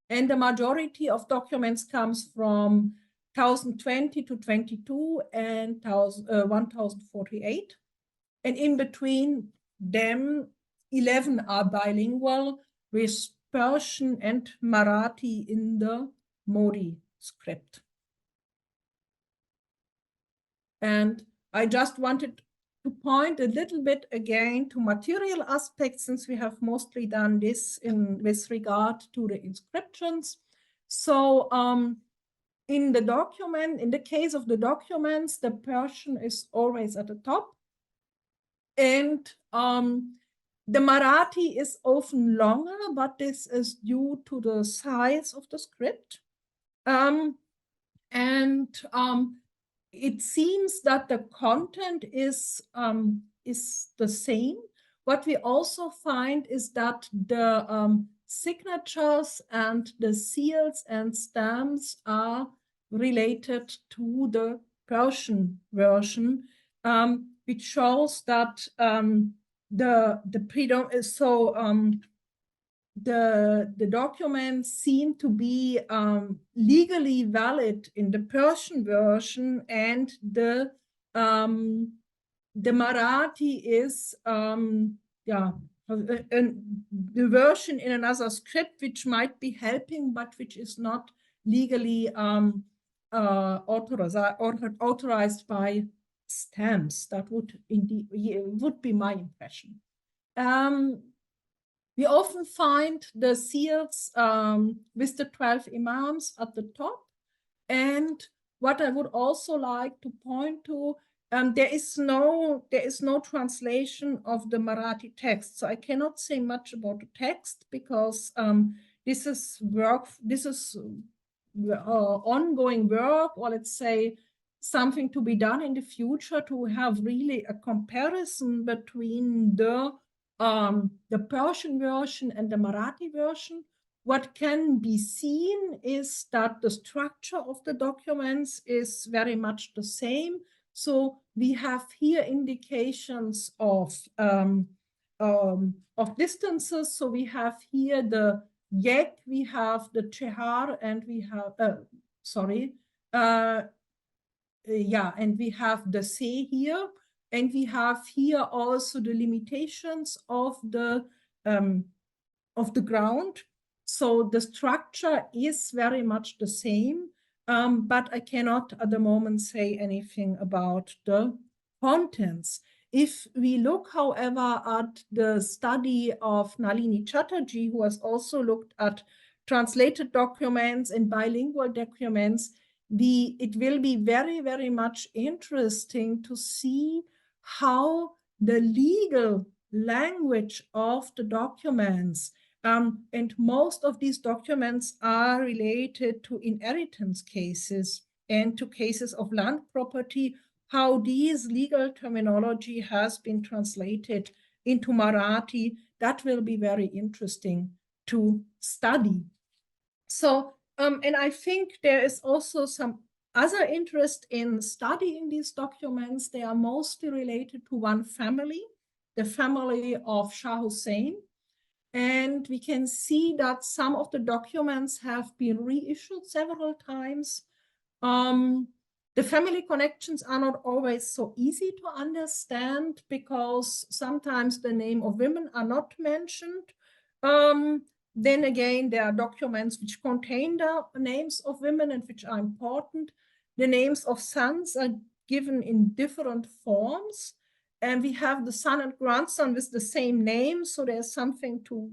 and the majority of documents comes from 1020 to 22 and 1048. And in between them, 11 are bilingual with Persian and Marathi in the Modi script. And I just wanted to point a little bit again to material aspects, since we have mostly done this with regard to the inscriptions. So in the case of the documents, the Persian is always at the top. And the Marathi is often longer, but this is due to the size of the script. It seems that the content is the same. What we also find is that the signatures and the seals and stamps are related to the Persian version, which shows that the documents seem to be legally valid in the Persian version, and the Marathi is the version in another script which might be helping, but which is not legally authorized by stamps. That would be my impression. We often find the seals with the 12 imams at the top. And what I would also like to point to, there is no translation of the Marathi text. So I cannot say much about the text, because this is ongoing work, or let's say something to be done in the future to have really a comparison between the Persian version and the Marathi version. What can be seen is that the structure of the documents is very much the same. So we have here indications of distances. So we have here the yek, we have the chehar, and we have and we have the se here. And we have here also the limitations of the ground. So the structure is very much the same, but I cannot at the moment say anything about the contents. If we look, however, at the study of Nalini Chatterjee, who has also looked at translated documents and bilingual documents, it will be very, very much interesting to see how the legal language of the documents, and most of these documents are related to inheritance cases and to cases of land property, how these legal terminology has been translated into Marathi. That will be very interesting to study. So, and I think there is also some other interest in studying these documents. They are mostly related to one family, the family of Shah Hussein. And we can see that some of the documents have been reissued several times. The family connections are not always so easy to understand, because sometimes the name of women are not mentioned. Then again, there are documents which contain the names of women and which are important. The names of sons are given in different forms. And we have the son and grandson with the same name. So there's something to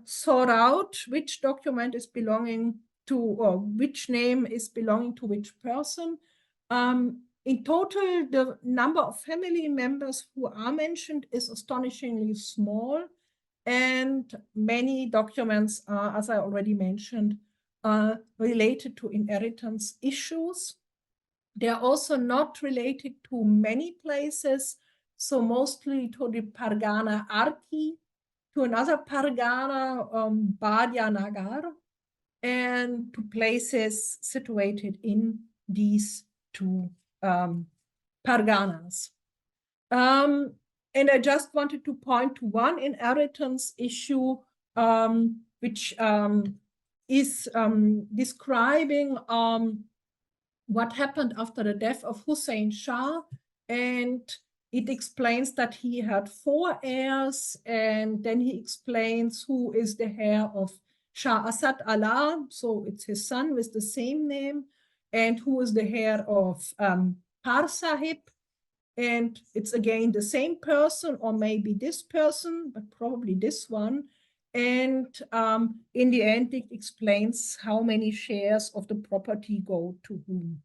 sort out which document is belonging to, or which name is belonging to which person. In total, the number of family members who are mentioned is astonishingly small. And many documents are, as I already mentioned, related to inheritance issues. They are also not related to many places, so mostly to the Pargana Arki, to another Pargana, Badya Nagar, and to places situated in these two Parganas. And I just wanted to point to one inheritance issue, which is describing what happened after the death of Hussein Shah. And it explains that he had 4 heirs, and then he explains who is the heir of Shah Asad Allah, so it's his son with the same name, and who is the heir of Par Sahib. And it's again the same person, or maybe this person, but probably this one. And in the end, it explains how many shares of the property go to whom.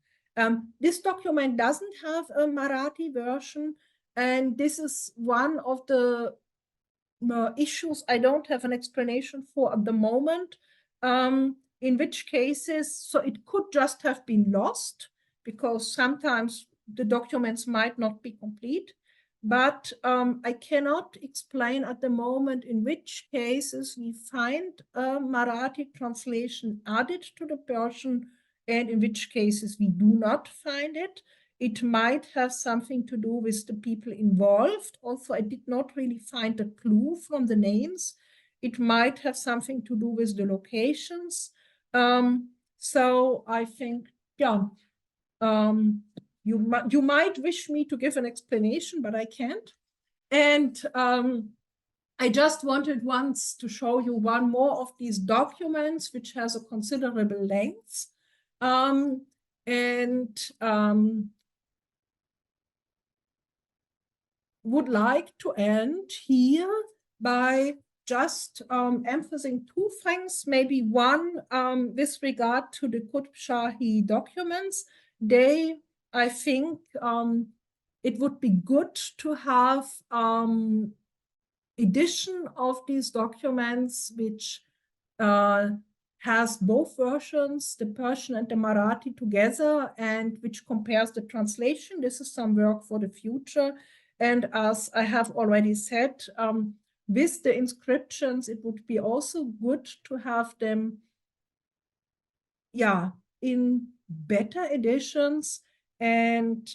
This document doesn't have a Marathi version, and this is one of the issues I don't have an explanation for at the moment, in which cases, so it could just have been lost, because sometimes the documents might not be complete, but I cannot explain at the moment in which cases we find a Marathi translation added to the Persian and in which cases we do not find it. It might have something to do with the people involved. Also, I did not really find a clue from the names. It might have something to do with the locations. So I think, yeah, you might wish me to give an explanation, but I can't. And I just wanted once to show you one more of these documents, which has a considerable length. Would like to end here by just emphasizing 2 things. Maybe one with regard to the Qutb Shahi documents. I think it would be good to have edition of these documents which has both versions, the Persian and the Marathi together, and which compares the translation. This is some work for the future. And as I have already said, with the inscriptions, it would be also good to have them, yeah, in better editions, and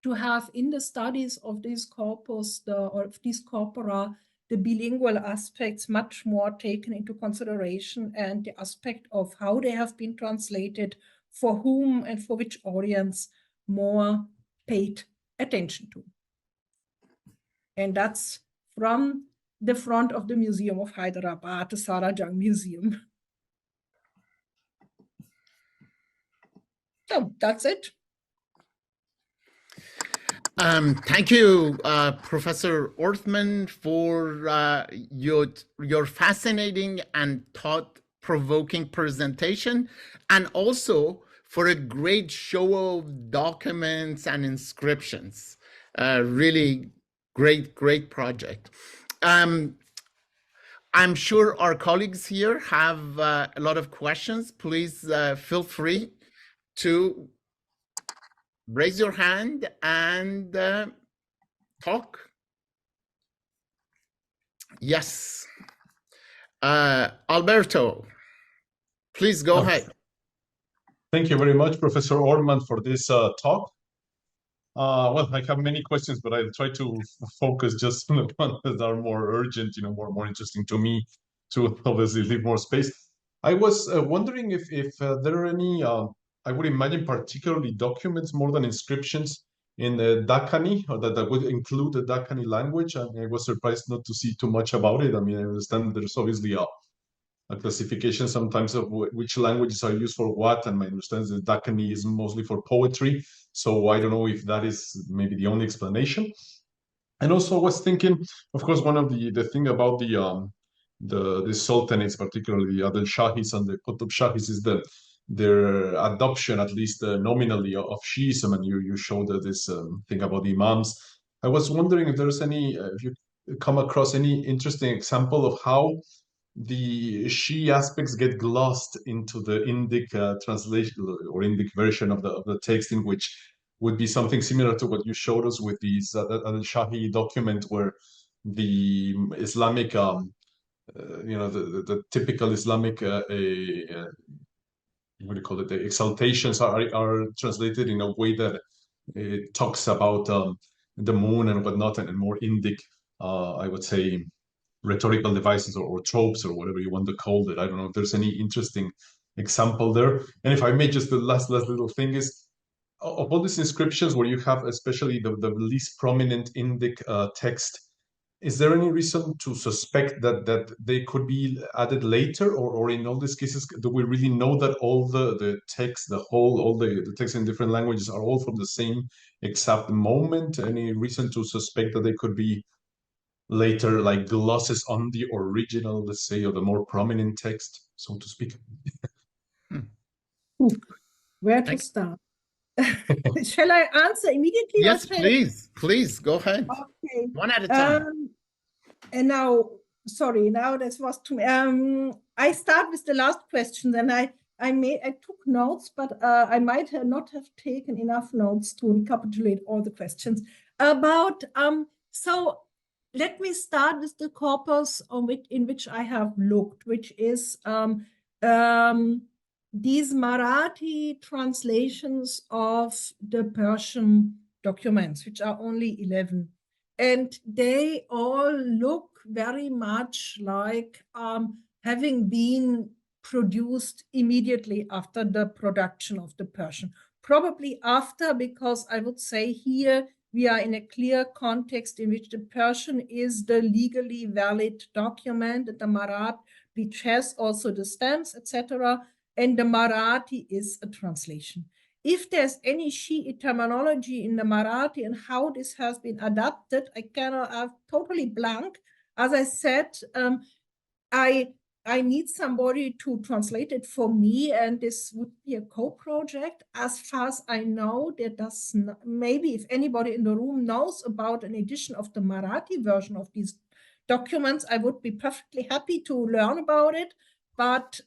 to have in the studies of this corpus, or of these corpora, the bilingual aspects much more taken into consideration, and the aspect of how they have been translated, for whom and for which audience more paid attention to. And that's from the front of the Museum of Hyderabad, the Sarajang Museum. So that's it. Thank you, Professor Orthmann, for your fascinating and thought-provoking presentation, and also for a great show of documents and inscriptions. Really great project. I'm sure our colleagues here have a lot of questions. Please feel free to raise your hand and talk. Yes. Alberto, please go ahead. Thank you very much, Professor Orthmann, for this talk. Well, I have many questions, but I'll try to focus just on the ones that are more urgent, more interesting to me, to obviously leave more space. I was wondering if there are any, I would imagine particularly documents more than inscriptions, in the Dakhani, or that would include the Dakhani language. And I was surprised not to see too much about it. I mean, I understand there's obviously a classification sometimes of which languages are used for what, and my understanding is that Dakhani is mostly for poetry. So I don't know if that is maybe the only explanation. And also I was thinking, of course, one of the thing about the sultanates, particularly the Adil Shahis and the Qutb Shahis, is their adoption, at least nominally, of Shiism. And you showed this thing about the imams. I was wondering if there's any, if you come across any interesting example of how the Shi aspects get glossed into the Indic translation or Indic version of the text, in which would be something similar to what you showed us with these Al-Shahi document, where the Islamic, the typical Islamic, what do you call it, the exaltations are translated in a way that it talks about the moon and whatnot, and more Indic, I would say, rhetorical devices or tropes or whatever you want to call it. I don't know if there's any interesting example there. And if I may, just the last little thing is, of all these inscriptions where you have especially the least prominent Indic text, is there any reason to suspect that they could be added later, or in all these cases, do we really know that all the text, all the text in different languages are all from the same exact moment? Any reason to suspect that they could be later, like glosses on the original, let's say, or the more prominent text, so to speak? Where to start? Shall I answer immediately? Yes, please go ahead. Okay. One at a time. And now, sorry, now this was too. I start with the last question. Then I took notes, but I might not have taken enough notes to recapitulate all the questions about. So let me start with the corpus in which I have looked, which is these Marathi translations of the Persian documents, which are only 11. And they all look very much like having been produced immediately after the production of the Persian. Probably after, because I would say here we are in a clear context in which the Persian is the legally valid document, and the Marathi, which has also the stamps, etc., and the Marathi is a translation. If there's any Shi'i terminology in the Marathi and how this has been adapted, I'm totally blank. As I said, I need somebody to translate it for me, and this would be a co-project. As far as I know, there does not, maybe if anybody in the room knows about an edition of the Marathi version of these documents, I would be perfectly happy to learn about it. But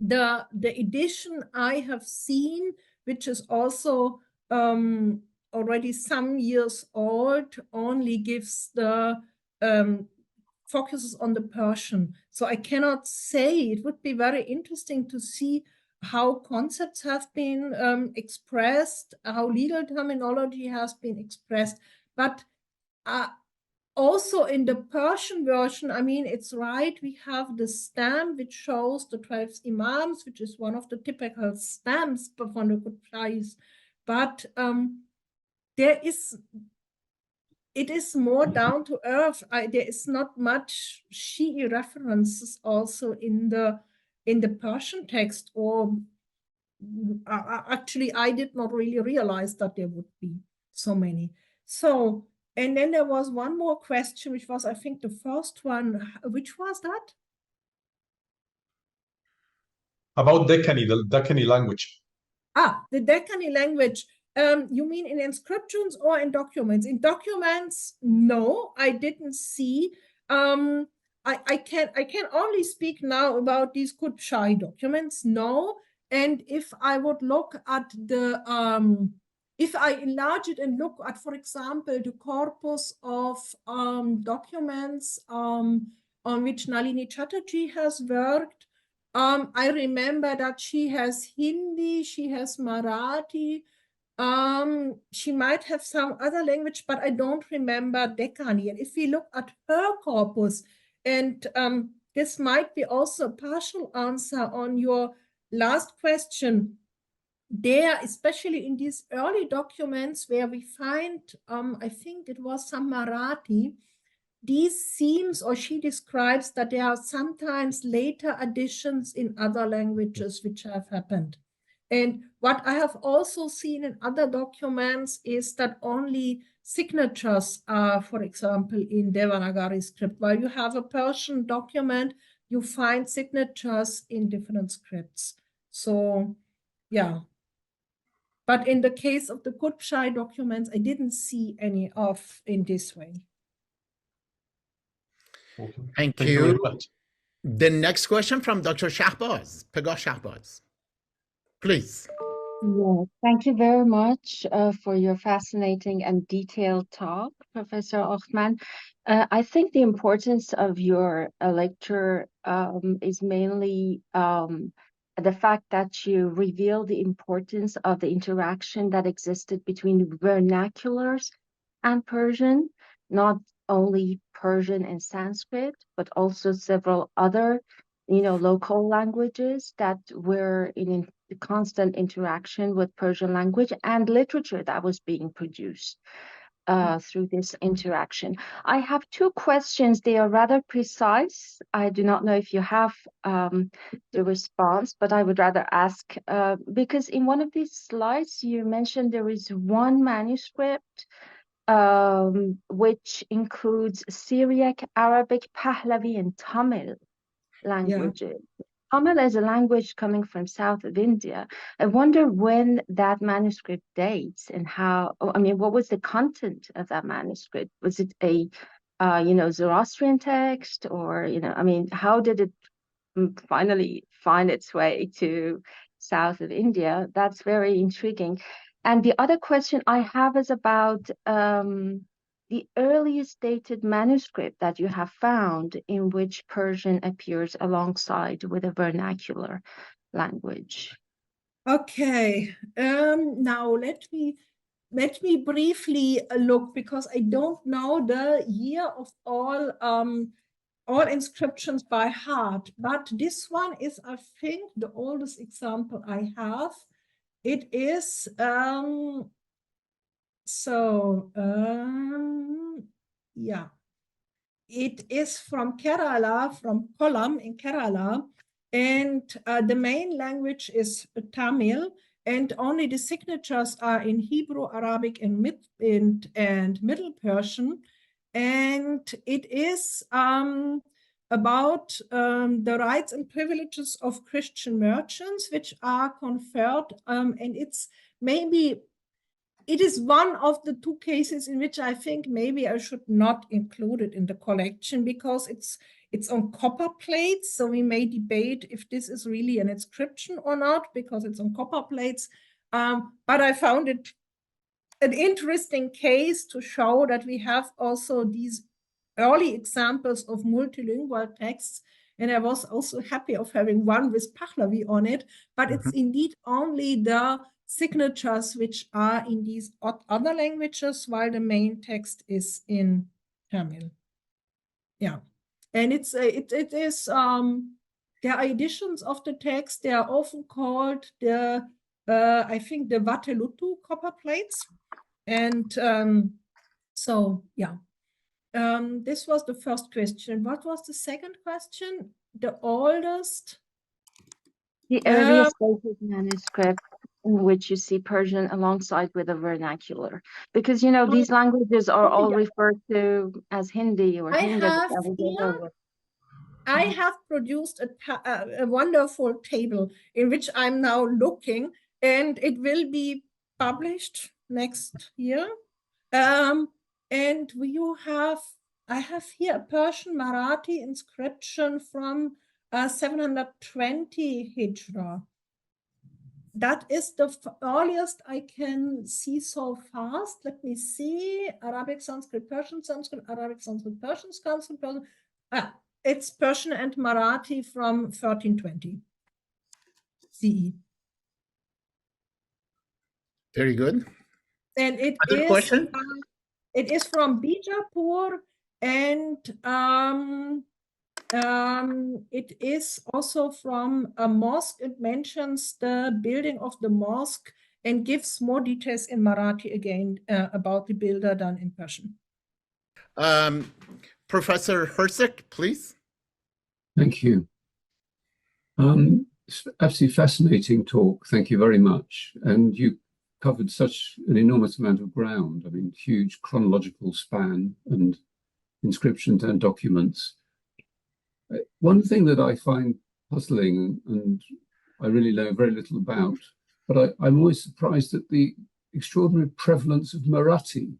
the edition I have seen, which is also already some years old, only gives the focuses on the Persian. So I cannot say. It would be very interesting to see how concepts have been expressed, how legal terminology has been expressed. But also in the Persian version, I mean, it's right, we have the stamp which shows the 12 imams, which is one of the typical stamps from the good place. But it is more down to earth. There is not much Shi'i references also in the Persian text, or actually I did not really realize that there would be so many. So, and then there was one more question, which was, I think, the first one. Which was that? About Deccani, the Deccani language. The Deccani language. You mean in inscriptions or in documents? In documents, no, I didn't see. I can only speak now about these Qutb documents. No, and if I would look at the if I enlarge it and look at, for example, the corpus of documents on which Nalini Chatterjee has worked, I remember that she has Hindi, she has Marathi, she might have some other language, but I don't remember Deccani. And if we look at her corpus, and this might be also a partial answer on your last question, there, especially in these early documents where we find, I think it was some Marathi, these seems, or she describes that there are sometimes later additions in other languages which have happened. And what I have also seen in other documents is that only signatures are, for example, in Devanagari script. While you have a Persian document, you find signatures in different scripts. So, yeah. But in the case of the Kutschai documents, I didn't see any of in this way. Okay. Thank Thank you you. very much. The next question from Dr. Shahbaz, Pegah Shahbaz. Please. Yeah, thank you very much for your fascinating and detailed talk, Professor Orthmann. I think the importance of your lecture is mainly the fact that you reveal the importance of the interaction that existed between vernaculars and Persian, not only Persian and Sanskrit, but also several other, local languages that were in constant interaction with Persian language and literature that was being produced through this interaction. I have two questions. They are rather precise. I do not know if you have the response, but I would rather ask because in one of these slides you mentioned there is one manuscript which includes Syriac, Arabic, Pahlavi, and Tamil languages. Tamil is a language coming from south of India. I wonder when that manuscript dates and what was the content of that manuscript? Was it a, Zoroastrian text or, how did it finally find its way to south of India? That's very intriguing. And the other question I have is about the earliest dated manuscript that you have found in which Persian appears alongside with a vernacular language. Okay, now let me briefly look, because I don't know the year of all inscriptions by heart, but this one is, I think, the oldest example I have. It is yeah, it is from Kerala, from Kollam in Kerala, and the main language is Tamil, and only the signatures are in Hebrew, Arabic, and Middle Persian, and it is about the rights and privileges of Christian merchants, which are conferred, and it is one of the two cases in which I think maybe I should not include it in the collection, because it's on copper plates. So we may debate if this is really an inscription or not, because it's on copper plates. But I found it an interesting case to show that we have also these early examples of multilingual texts. And I was also happy of having one with Pahlavi on it, but it's indeed only the signatures which are in these other languages, while the main text is in Tamil. Yeah, and it is there are editions of the text. They are often called the I think the Vatelutu copper plates, and so yeah. This was the first question. What was the second question? The oldest? The earliest dated manuscript in which you see Persian alongside with a vernacular. Because, these languages are all referred to as Hindi or Hindi. I have produced a wonderful table in which I'm now looking, and it will be published next year. And I have here a Persian Marathi inscription from 720 Hijra. That is the earliest I can see so fast. Let me see. Arabic, Sanskrit, Persian, Sanskrit, Arabic, Sanskrit, Persian, Sanskrit, Persian. It's Persian and Marathi from 1320 CE. Very good. And it Other question? It is from Bijapur, and It is also from a mosque. It mentions the building of the mosque and gives more details in Marathi again about the builder than in Persian. Professor Herzig, please. Thank you. It's absolutely fascinating talk. Thank you very much. And you covered such an enormous amount of ground. I mean, huge chronological span and inscriptions and documents. One thing that I find puzzling, and I really know very little about, but I'm always surprised at the extraordinary prevalence of Marathi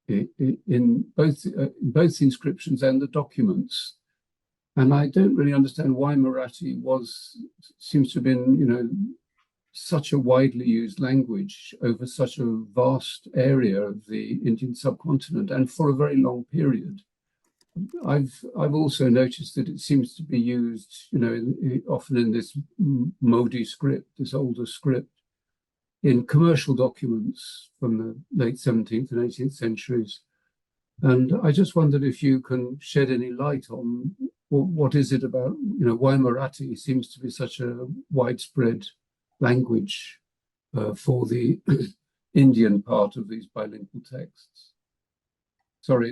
in both inscriptions and the documents. And I don't really understand why Marathi seems to have been, such a widely used language over such a vast area of the Indian subcontinent and for a very long period. I've also noticed that it seems to be used, often in this Modi script, this older script, in commercial documents from the late 17th and 18th centuries. And I just wondered if you can shed any light on what is it about, why Marathi seems to be such a widespread language for the Indian part of these bilingual texts. Sorry,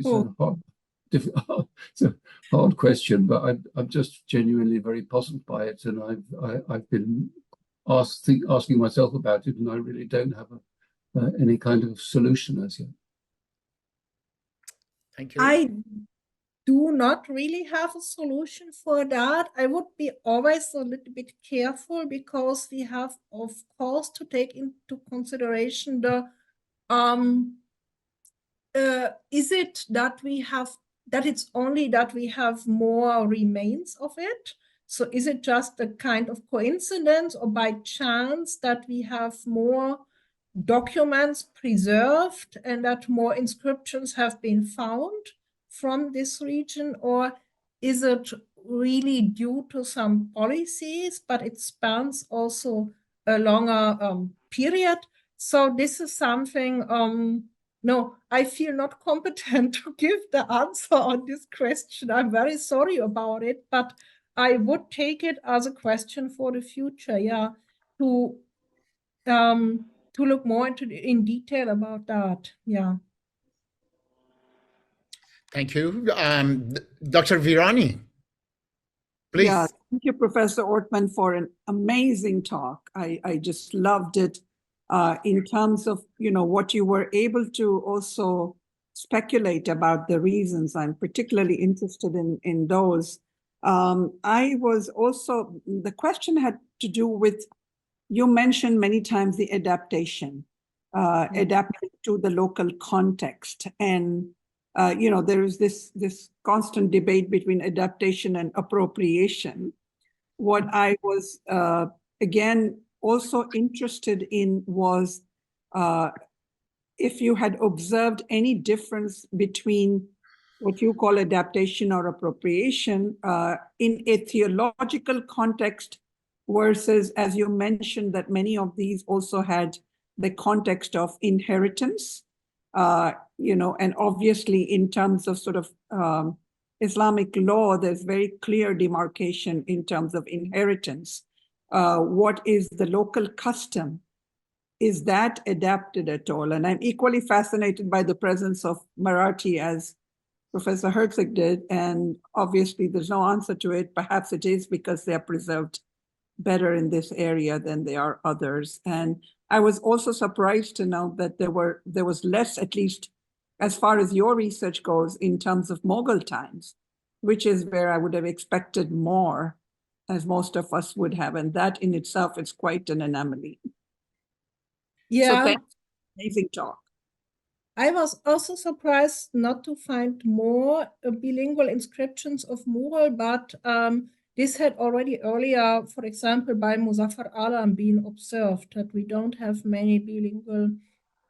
it's a hard question, but I'm just genuinely very puzzled by it, and I've been asking myself about it, and I really don't have any kind of solution as yet. Thank you. I do not really have a solution for that. I would be always a little bit careful because we have, of course, to take into consideration the is it that it's only that we have more remains of it? So is it just a kind of coincidence or by chance that we have more documents preserved and that more inscriptions have been found from this region, or is it really due to some policies, but it spans also a longer period? So this is something, no, I feel not competent to give the answer on this question. I'm very sorry about it, but I would take it as a question for the future, to look more in detail about that, Thank you. Dr. Virani, please. Yeah, thank you, Professor Orthmann, for an amazing talk. I just loved it in terms of, what you were able to also speculate about the reasons. I'm particularly interested in those. I was also, the question had to do with, you mentioned many times the adaptation, adapting to the local context. And there is this constant debate between adaptation and appropriation. What I was, again, also interested in was if you had observed any difference between what you call adaptation or appropriation in a theological context versus, as you mentioned, that many of these also had the context of inheritance. And obviously in terms of sort of Islamic law, there's very clear demarcation in terms of inheritance. What is the local custom? Is that adapted at all? And I'm equally fascinated by the presence of Marathi as Professor Herzig did. And obviously there's no answer to it. Perhaps it is because they're preserved better in this area than they are others. And I was also surprised to know that there was less, at least as far as your research goes, in terms of Mughal times, which is where I would have expected more, as most of us would have. And that in itself is quite an anomaly. Yeah. So thanks. Amazing talk. I was also surprised not to find more bilingual inscriptions of Mughal, but this had already earlier, for example, by Muzaffar Alam been observed that we don't have many bilingual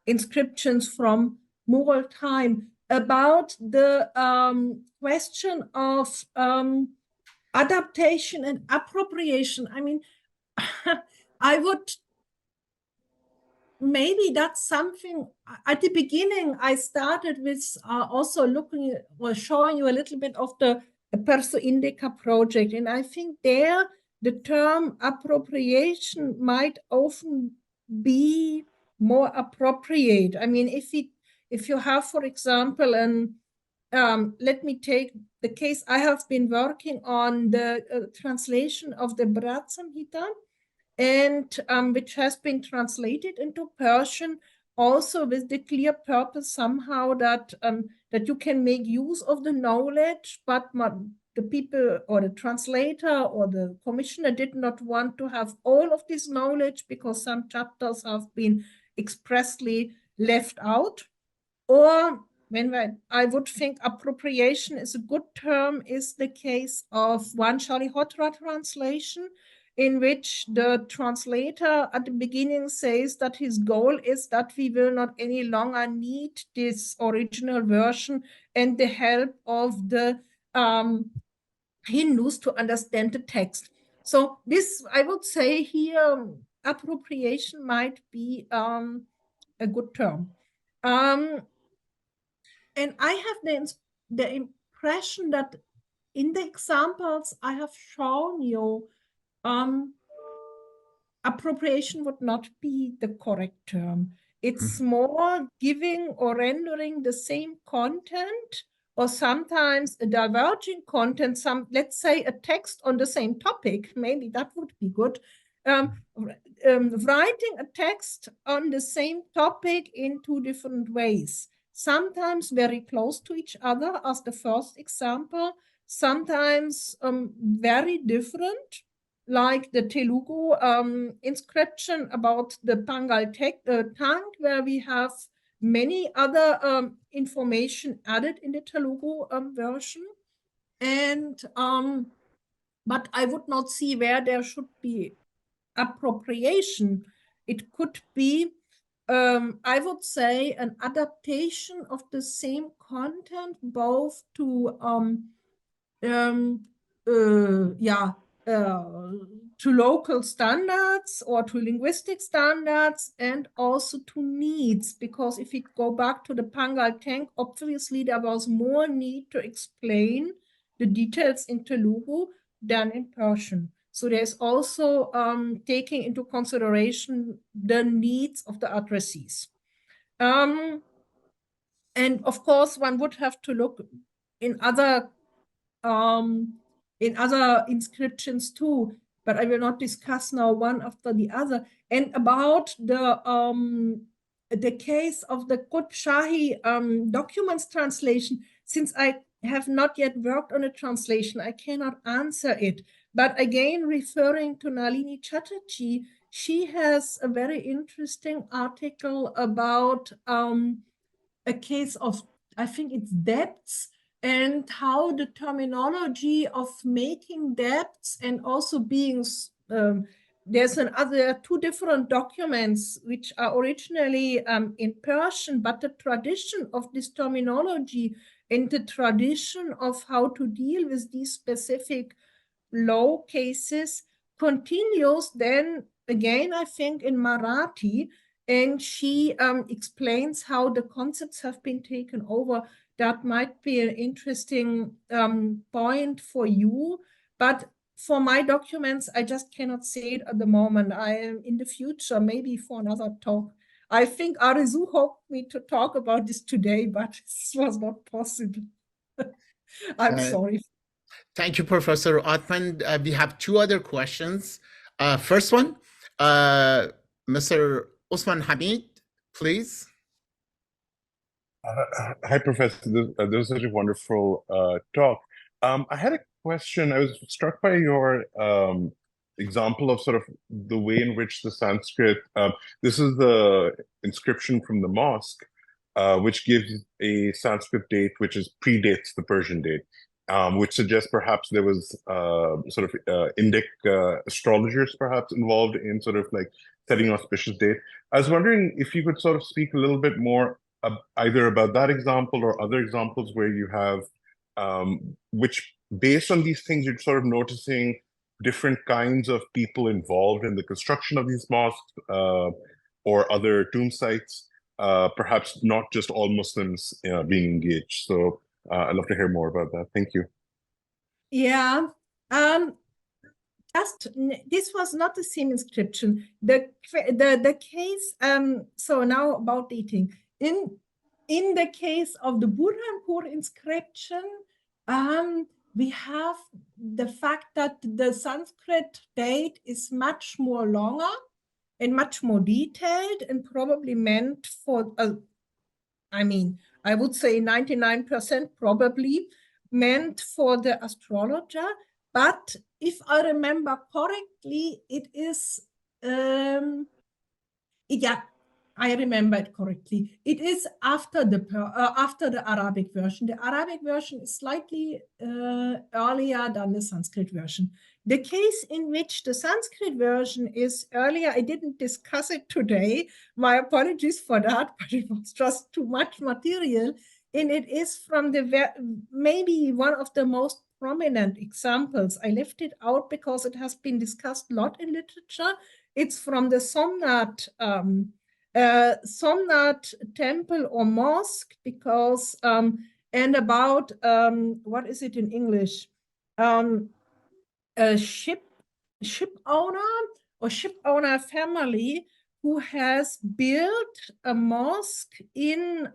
inscriptions from Mughal time. About the question of adaptation and appropriation, I mean, I would, maybe that's something, at the beginning I started with also looking or showing you a little bit of the a Perso Indica project. And I think there the term appropriation might often be more appropriate. I mean, if you have, for example, let me take the case I have been working on, the translation of the Brat Samhita, and which has been translated into Persian, also with the clear purpose somehow that that you can make use of the knowledge, but the people or the translator or the commissioner did not want to have all of this knowledge because some chapters have been expressly left out. Or when I would think appropriation is a good term is the case of one Charlie Hotra translation, in which the translator at the beginning says that his goal is that we will not any longer need this original version and the help of the Hindus to understand the text. So this, I would say here, appropriation might be a good term. And I have the impression that in the examples I have shown you, appropriation would not be the correct term. It's more giving or rendering the same content, or sometimes a diverging content, let's say a text on the same topic, maybe that would be good. Writing a text on the same topic in two different ways, sometimes very close to each other as the first example, sometimes very different, like the Telugu inscription about the Pangal tank, where we have many other information added in the Telugu version. And but I would not see where there should be appropriation. It could be, I would say, an adaptation of the same content, both to to local standards or to linguistic standards, and also to needs, because if we go back to the Pangal tank, obviously there was more need to explain the details in Telugu than in Persian. So there's also taking into consideration the needs of the addressees. And of course, one would have to look in other inscriptions too, but I will not discuss now one after the other. And about the case of the Qutb Shahi documents translation, since I have not yet worked on a translation, I cannot answer it. But again, referring to Nalini Chatterjee, she has a very interesting article about a case of, I think it's depths, and how the terminology of making depths and also being, there's two different documents which are originally in Persian, but the tradition of this terminology and the tradition of how to deal with these specific low cases continues then again, I think, in Marathi, and she explains how the concepts have been taken over. That might be an interesting point for you, but for my documents, I just cannot say it at the moment. I am in the future, maybe for another talk. I think Arizu hoped me to talk about this today, but this was not possible. I'm sorry. Thank you, Professor Orthmann. We have two other questions. First one, Mr. Usman Hamid, please. Hi, Professor. This was such a wonderful talk. I had a question. I was struck by your example of sort of the way in which the Sanskrit, this is the inscription from the mosque, which gives a Sanskrit date which predates the Persian date, which suggests perhaps there was sort of Indic astrologers perhaps involved in sort of like setting an auspicious date. I was wondering if you could sort of speak a little bit more either about that example or other examples where you have, which based on these things, you're sort of noticing different kinds of people involved in the construction of these mosques or other tomb sites, perhaps not just all Muslims being engaged. So I'd love to hear more about that. Thank you. Yeah. This was not the same inscription. The case. So now about dating. In the case of the Burhanpur inscription, we have the fact that the Sanskrit date is much more longer and much more detailed, and probably meant for, I mean, I would say 99% probably meant for the astrologer. But if I remember correctly, it is, yeah, I remember it correctly. It is after the Arabic version. The Arabic version is slightly earlier than the Sanskrit version. The case in which the Sanskrit version is earlier, I didn't discuss it today. My apologies for that, but it was just too much material. And it is from maybe one of the most prominent examples. I left it out because it has been discussed a lot in literature. It's from the Somnath temple or mosque, because and about what is it in English? A ship owner family who has built a mosque in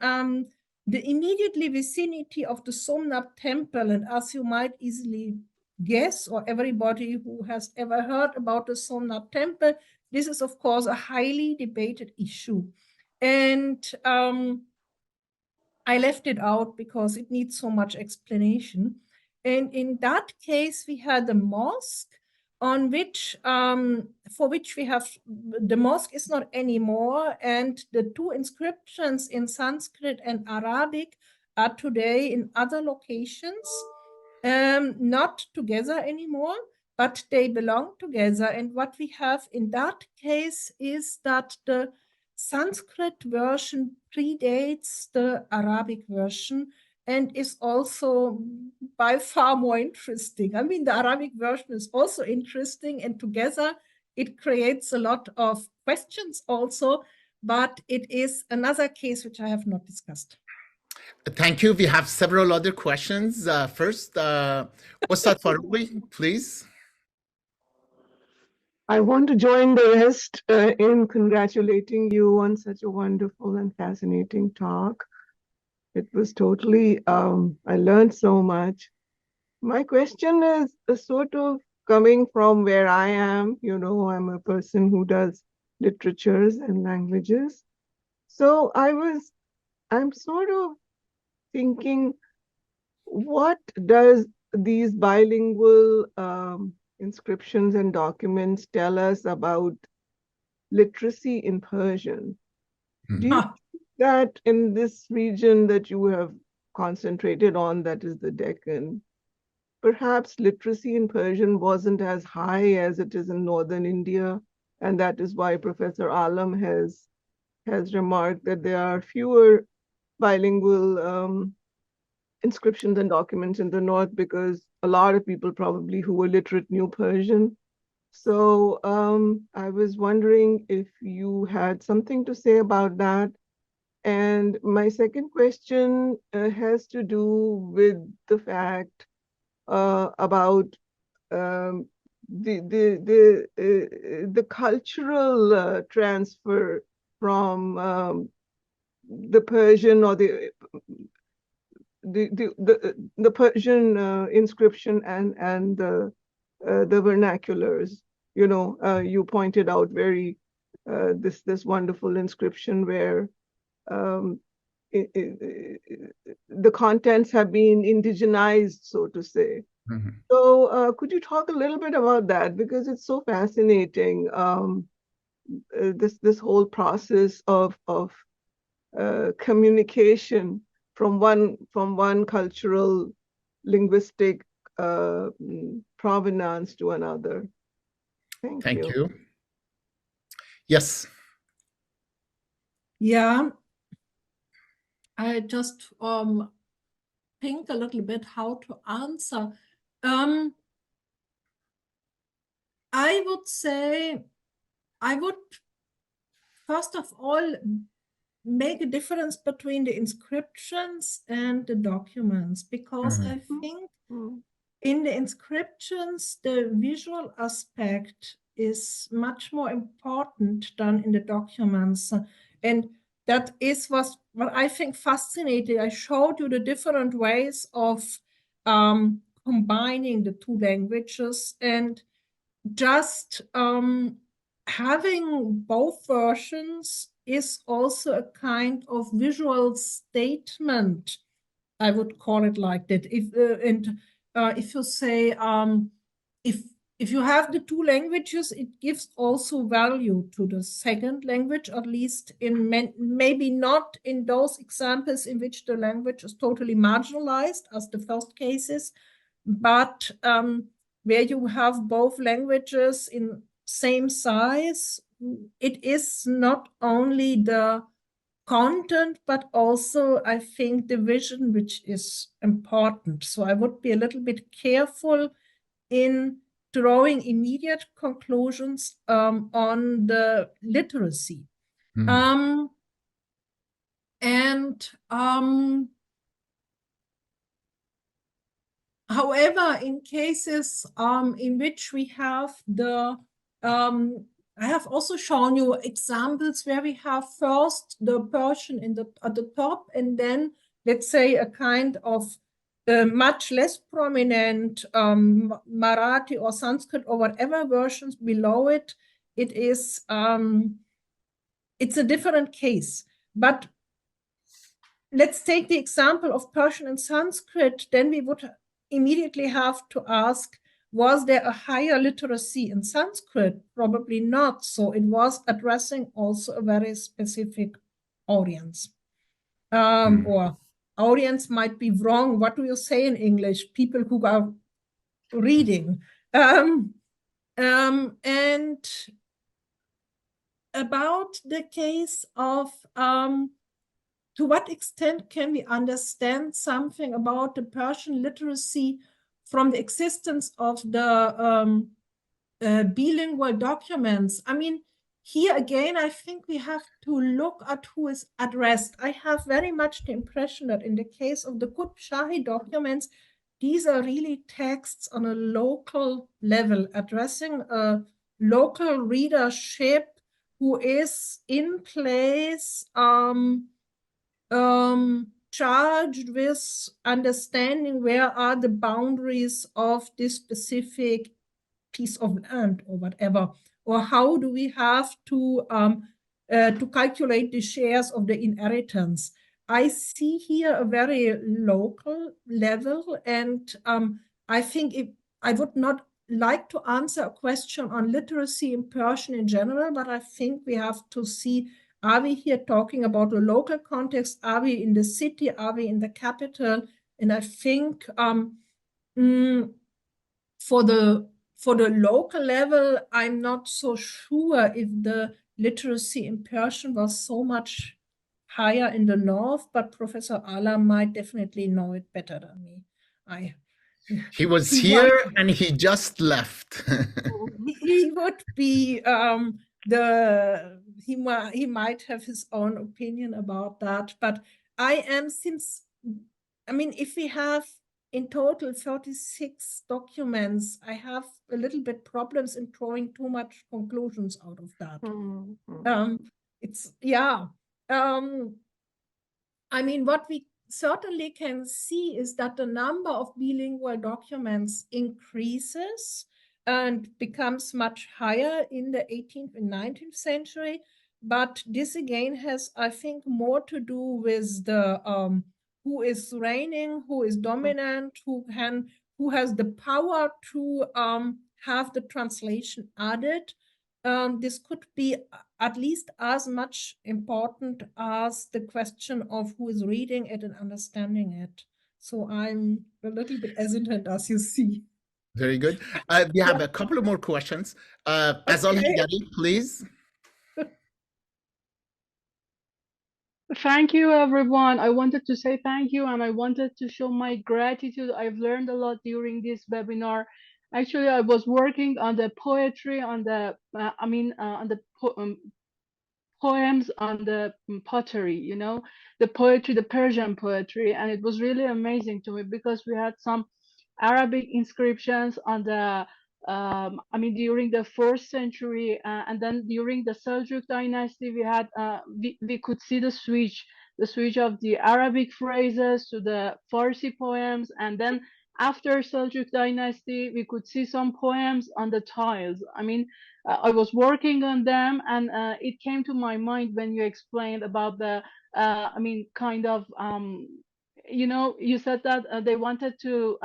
the immediately vicinity of the Somnath temple. And as you might easily guess, or everybody who has ever heard about the Somnath temple, this is, of course, a highly debated issue. And I left it out because it needs so much explanation. And in that case, we had a mosque on which, for which we have, the mosque is not anymore, and the two inscriptions in Sanskrit and Arabic are today in other locations, not together anymore, but they belong together. And what we have in that case is that the Sanskrit version predates the Arabic version and is also by far more interesting. I mean, the Arabic version is also interesting, and together it creates a lot of questions also, but it is another case which I have not discussed. Thank you. We have several other questions. First, Ustad Faroui, please. I want to join the rest in congratulating you on such a wonderful and fascinating talk. It was totally, I learned so much. My question is sort of coming from where I am. You know, I'm a person who does literatures and languages. So I'm sort of thinking, what does these bilingual inscriptions and documents tell us about literacy in Persian? Do you think that in this region that you have concentrated on, that is the Deccan, perhaps literacy in Persian wasn't as high as it is in northern India, and that is why Professor Alam has remarked that there are fewer bilingual inscriptions and documents in the north, because a lot of people probably who were literate knew Persian. So I was wondering if you had something to say about that. And my second question has to do with the fact about the cultural transfer from the Persian or the Persian inscription and the vernaculars. You know, you pointed out very this wonderful inscription where the contents have been indigenized, so to say. Mm-hmm. So could you talk a little bit about that, because it's so fascinating, this whole process of communication from one cultural linguistic provenance to another. Thank you. Yes. Yeah, I just think a little bit how to answer. I would say I would first of all make a difference between the inscriptions and the documents, because I think In the inscriptions, the visual aspect is much more important than in the documents. And that is what I think fascinating. I showed you the different ways of combining the two languages, and just having both versions is also a kind of visual statement. I would call it like that. If you say if you have the two languages, it gives also value to the second language, at least in maybe not in those examples in which the language is totally marginalized, as the first cases, but where you have both languages in same size, it is not only the content, but also I think the vision, which is important. So I would be a little bit careful in drawing immediate conclusions on the literacy. However, in cases in which we have the, I have also shown you examples where we have first the Persian at the top, and then let's say a kind of much less prominent Marathi or Sanskrit or whatever versions below it. It is, it's a different case. But let's take the example of Persian and Sanskrit, then we would immediately have to ask, was there a higher literacy in Sanskrit? Probably not. So it was addressing also a very specific audience. Or audience might be wrong. What do you say in English? People who are reading. And about the case of to what extent can we understand something about the Persian literacy from the existence of the bilingual documents? I mean, here again, I think we have to look at who is addressed. I have very much the impression that in the case of the Qutb Shahi documents, these are really texts on a local level, addressing a local readership who is in place, charged with understanding where are the boundaries of this specific piece of land or whatever, or how do we have to calculate the shares of the inheritance. I see here a very local level, and I think I would not like to answer a question on literacy in Persian in general, but I think we have to see, are we here talking about a local context? Are we in the city? Are we in the capital? And I think for the local level, I'm not so sure if the literacy in Persian was so much higher in the north, but Professor Ala might definitely know it better than me. He was here and he just left. He would be he might have his own opinion about that, but if we have in total 36 documents, I have a little bit problems in drawing too much conclusions out of that. What we certainly can see is that the number of bilingual documents increases and becomes much higher in the 18th and 19th century. But this again has, I think, more to do with the who is reigning, who is dominant, who has the power to have the translation added. This could be at least as much important as the question of who is reading it and understanding it. So I'm a little bit hesitant, as you see. Very good. We have a couple of more questions. Elahé, please. Thank you, everyone. I wanted to say thank you, and I wanted to show my gratitude. I've learned a lot during this webinar. Actually, I was working on the poetry, on the poems on the pottery, the poetry, the Persian poetry, and it was really amazing to me because we had some Arabic inscriptions on the I mean, during the 4th century, and then during the Seljuk dynasty, we had we could see the switch of the Arabic phrases to the Farsi poems, and then after Seljuk dynasty, we could see some poems on the tiles. I mean, I was working on them, and it came to my mind when you explained about the I mean, kind of you know, you said that they wanted to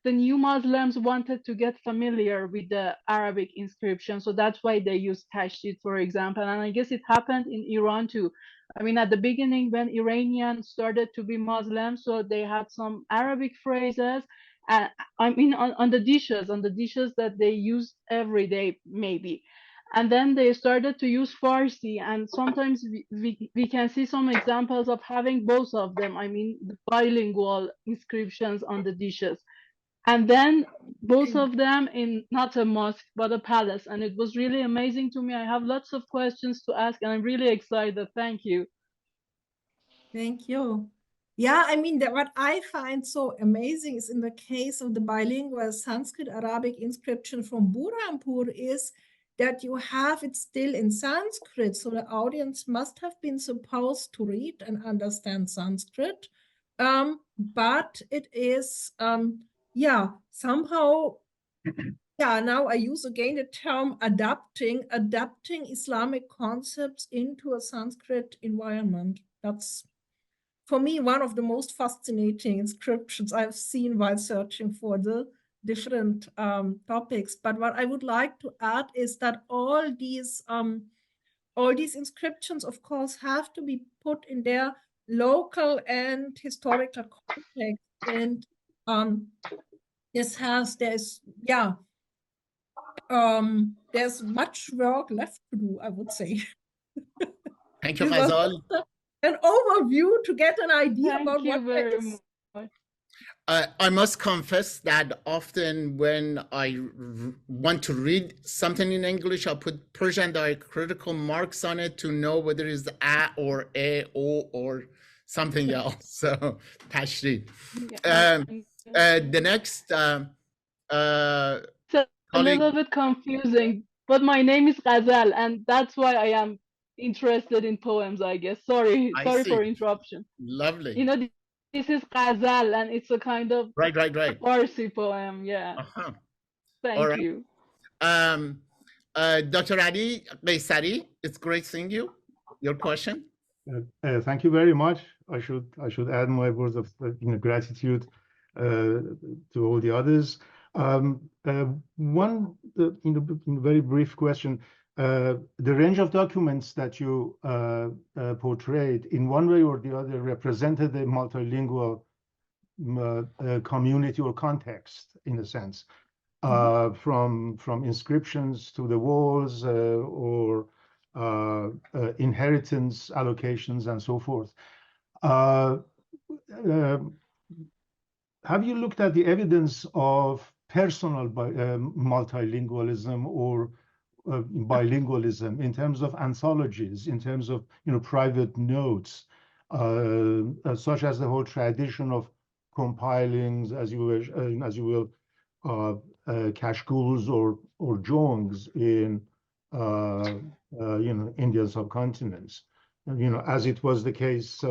the new Muslims wanted to get familiar with the Arabic inscription, so that's why they used tashdid, for example. And I guess it happened in Iran too. I mean, at the beginning, when Iranians started to be Muslim, so they had some Arabic phrases. I mean, on the dishes that they used every day, maybe. And then they started to use Farsi, and sometimes we can see some examples of having both of them. I mean, the bilingual inscriptions on the dishes. And then both of them in not a mosque but a palace, and it was really amazing to me. I have lots of questions to ask, and I'm really excited. Thank you. Thank you. Yeah, I mean, what I find so amazing is in the case of the bilingual Sanskrit Arabic inscription from Burhanpur is that you have it still in Sanskrit. So the audience must have been supposed to read and understand Sanskrit. But it is, yeah, somehow, yeah, now I use again the term adapting Islamic concepts into a Sanskrit environment. That's, for me, one of the most fascinating inscriptions I've seen while searching for the different topics. But what I would like to add is that all these inscriptions, of course, have to be put in their local and historical context. And there's much work left to do, I would say. Thank you, Ghazal. An overview to get an idea about what very much. I must confess that often when I want to read something in English, I put Persian diacritical marks on it to know whether it's a or a, o, or something else. So, tashdid. The next it's a little bit confusing, but my name is Ghazal, and that's why I am interested in poems, I guess. Sorry for interruption. Lovely. You know, this is Ghazal, and it's a kind of right. Farsi poem. Yeah. Thank you. Dr. Ali Qaisari, it's great seeing you. Your question? Thank you very much. I should add my words of gratitude to all the others. One very brief question. The range of documents that you portrayed in one way or the other represented a multilingual community or context, in a sense, from inscriptions to the walls or inheritance allocations and so forth. Have you looked at the evidence of personal multilingualism or bilingualism in terms of anthologies, in terms of private notes, such as the whole tradition of compiling, as you will, kashguls or jongs in Indian subcontinents, as it was the case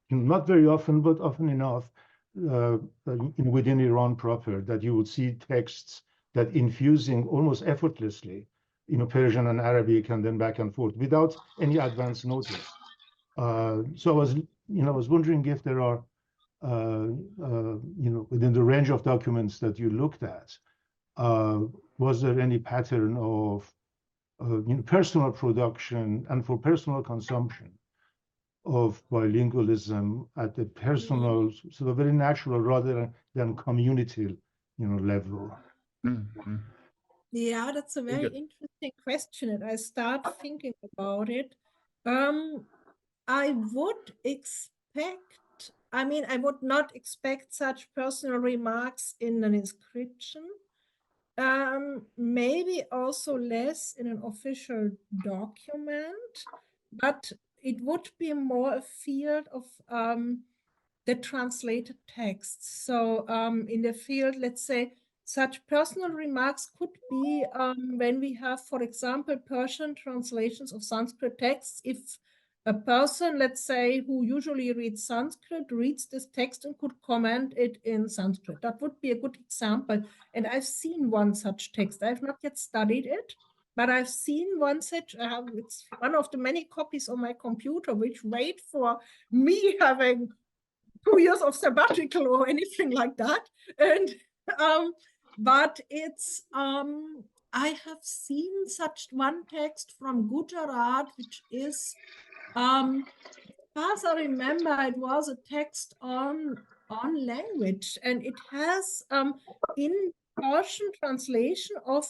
not very often, but often enough within Iran proper, that you would see texts that infusing almost effortlessly, Persian and Arabic, and then back and forth without any advance notice. So I was wondering if there are, within the range of documents that you looked at, was there any pattern of personal production and for personal consumption of bilingualism at the personal, sort of very natural rather than community, level? Mm-hmm. Yeah, that's a very interesting question, and I start thinking about it. I would not expect such personal remarks in an inscription. Maybe also less in an official document, but it would be more a field of the translated texts. So in the field, let's say, such personal remarks could be when we have, for example, Persian translations of Sanskrit texts. If a person, let's say, who usually reads Sanskrit, reads this text and could comment it in Sanskrit. That would be a good example. And I've seen one such text. I've not yet studied it, but I've seen one such. It's one of the many copies on my computer, which wait for me having 2 years of sabbatical or anything like that. And but it's I have seen such one text from Gujarat, which is as I remember, it was a text on language, and it has in Persian translation of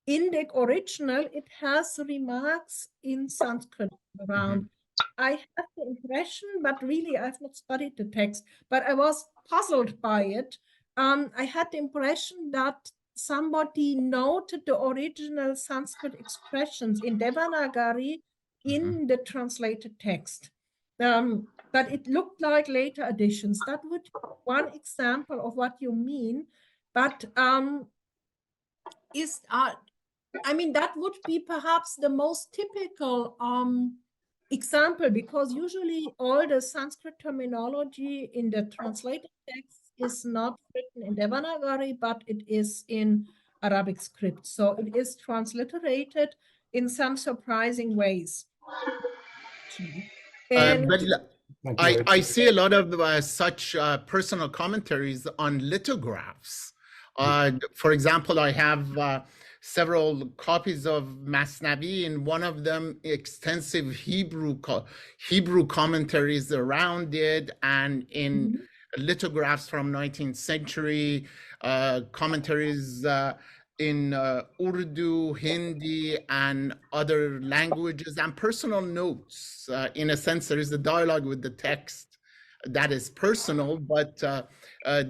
Indic original, it has remarks in Sanskrit around. I have the impression, but really I've not studied the text, but I was puzzled by it. I had the impression that somebody noted the original Sanskrit expressions in Devanagari in the translated text. But it looked like later additions. That would be one example of what you mean. But I mean, that would be perhaps the most typical example, because usually all the Sanskrit terminology in the translated text is not written in Devanagari, but it is in Arabic script. So it is transliterated in some surprising ways. And I see a lot of such personal commentaries on lithographs. For example, I have several copies of Masnavi, and one of them extensive Hebrew commentaries around it, and in lithographs from 19th century, commentaries in Urdu, Hindi, and other languages, and personal notes. In a sense, there is a dialogue with the text that is personal, but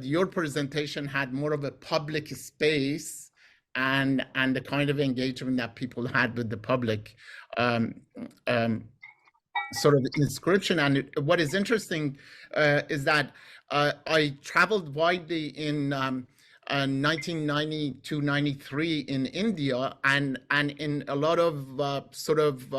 your presentation had more of a public space and the kind of engagement that people had with the public sort of inscription. And what is interesting is that I traveled widely in 1992-93 in India, and in a lot of sort of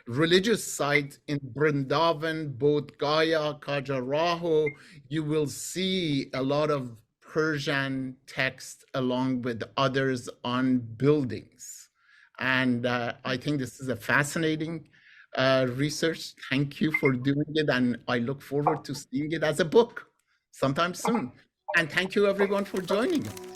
religious sites in Vrindavan, Bodh Gaya, Khajuraho, you will see a lot of Persian text along with others on buildings. And I think this is a fascinating research. Thank you for doing it, and I look forward to seeing it as a book sometime soon. And thank you everyone for joining us.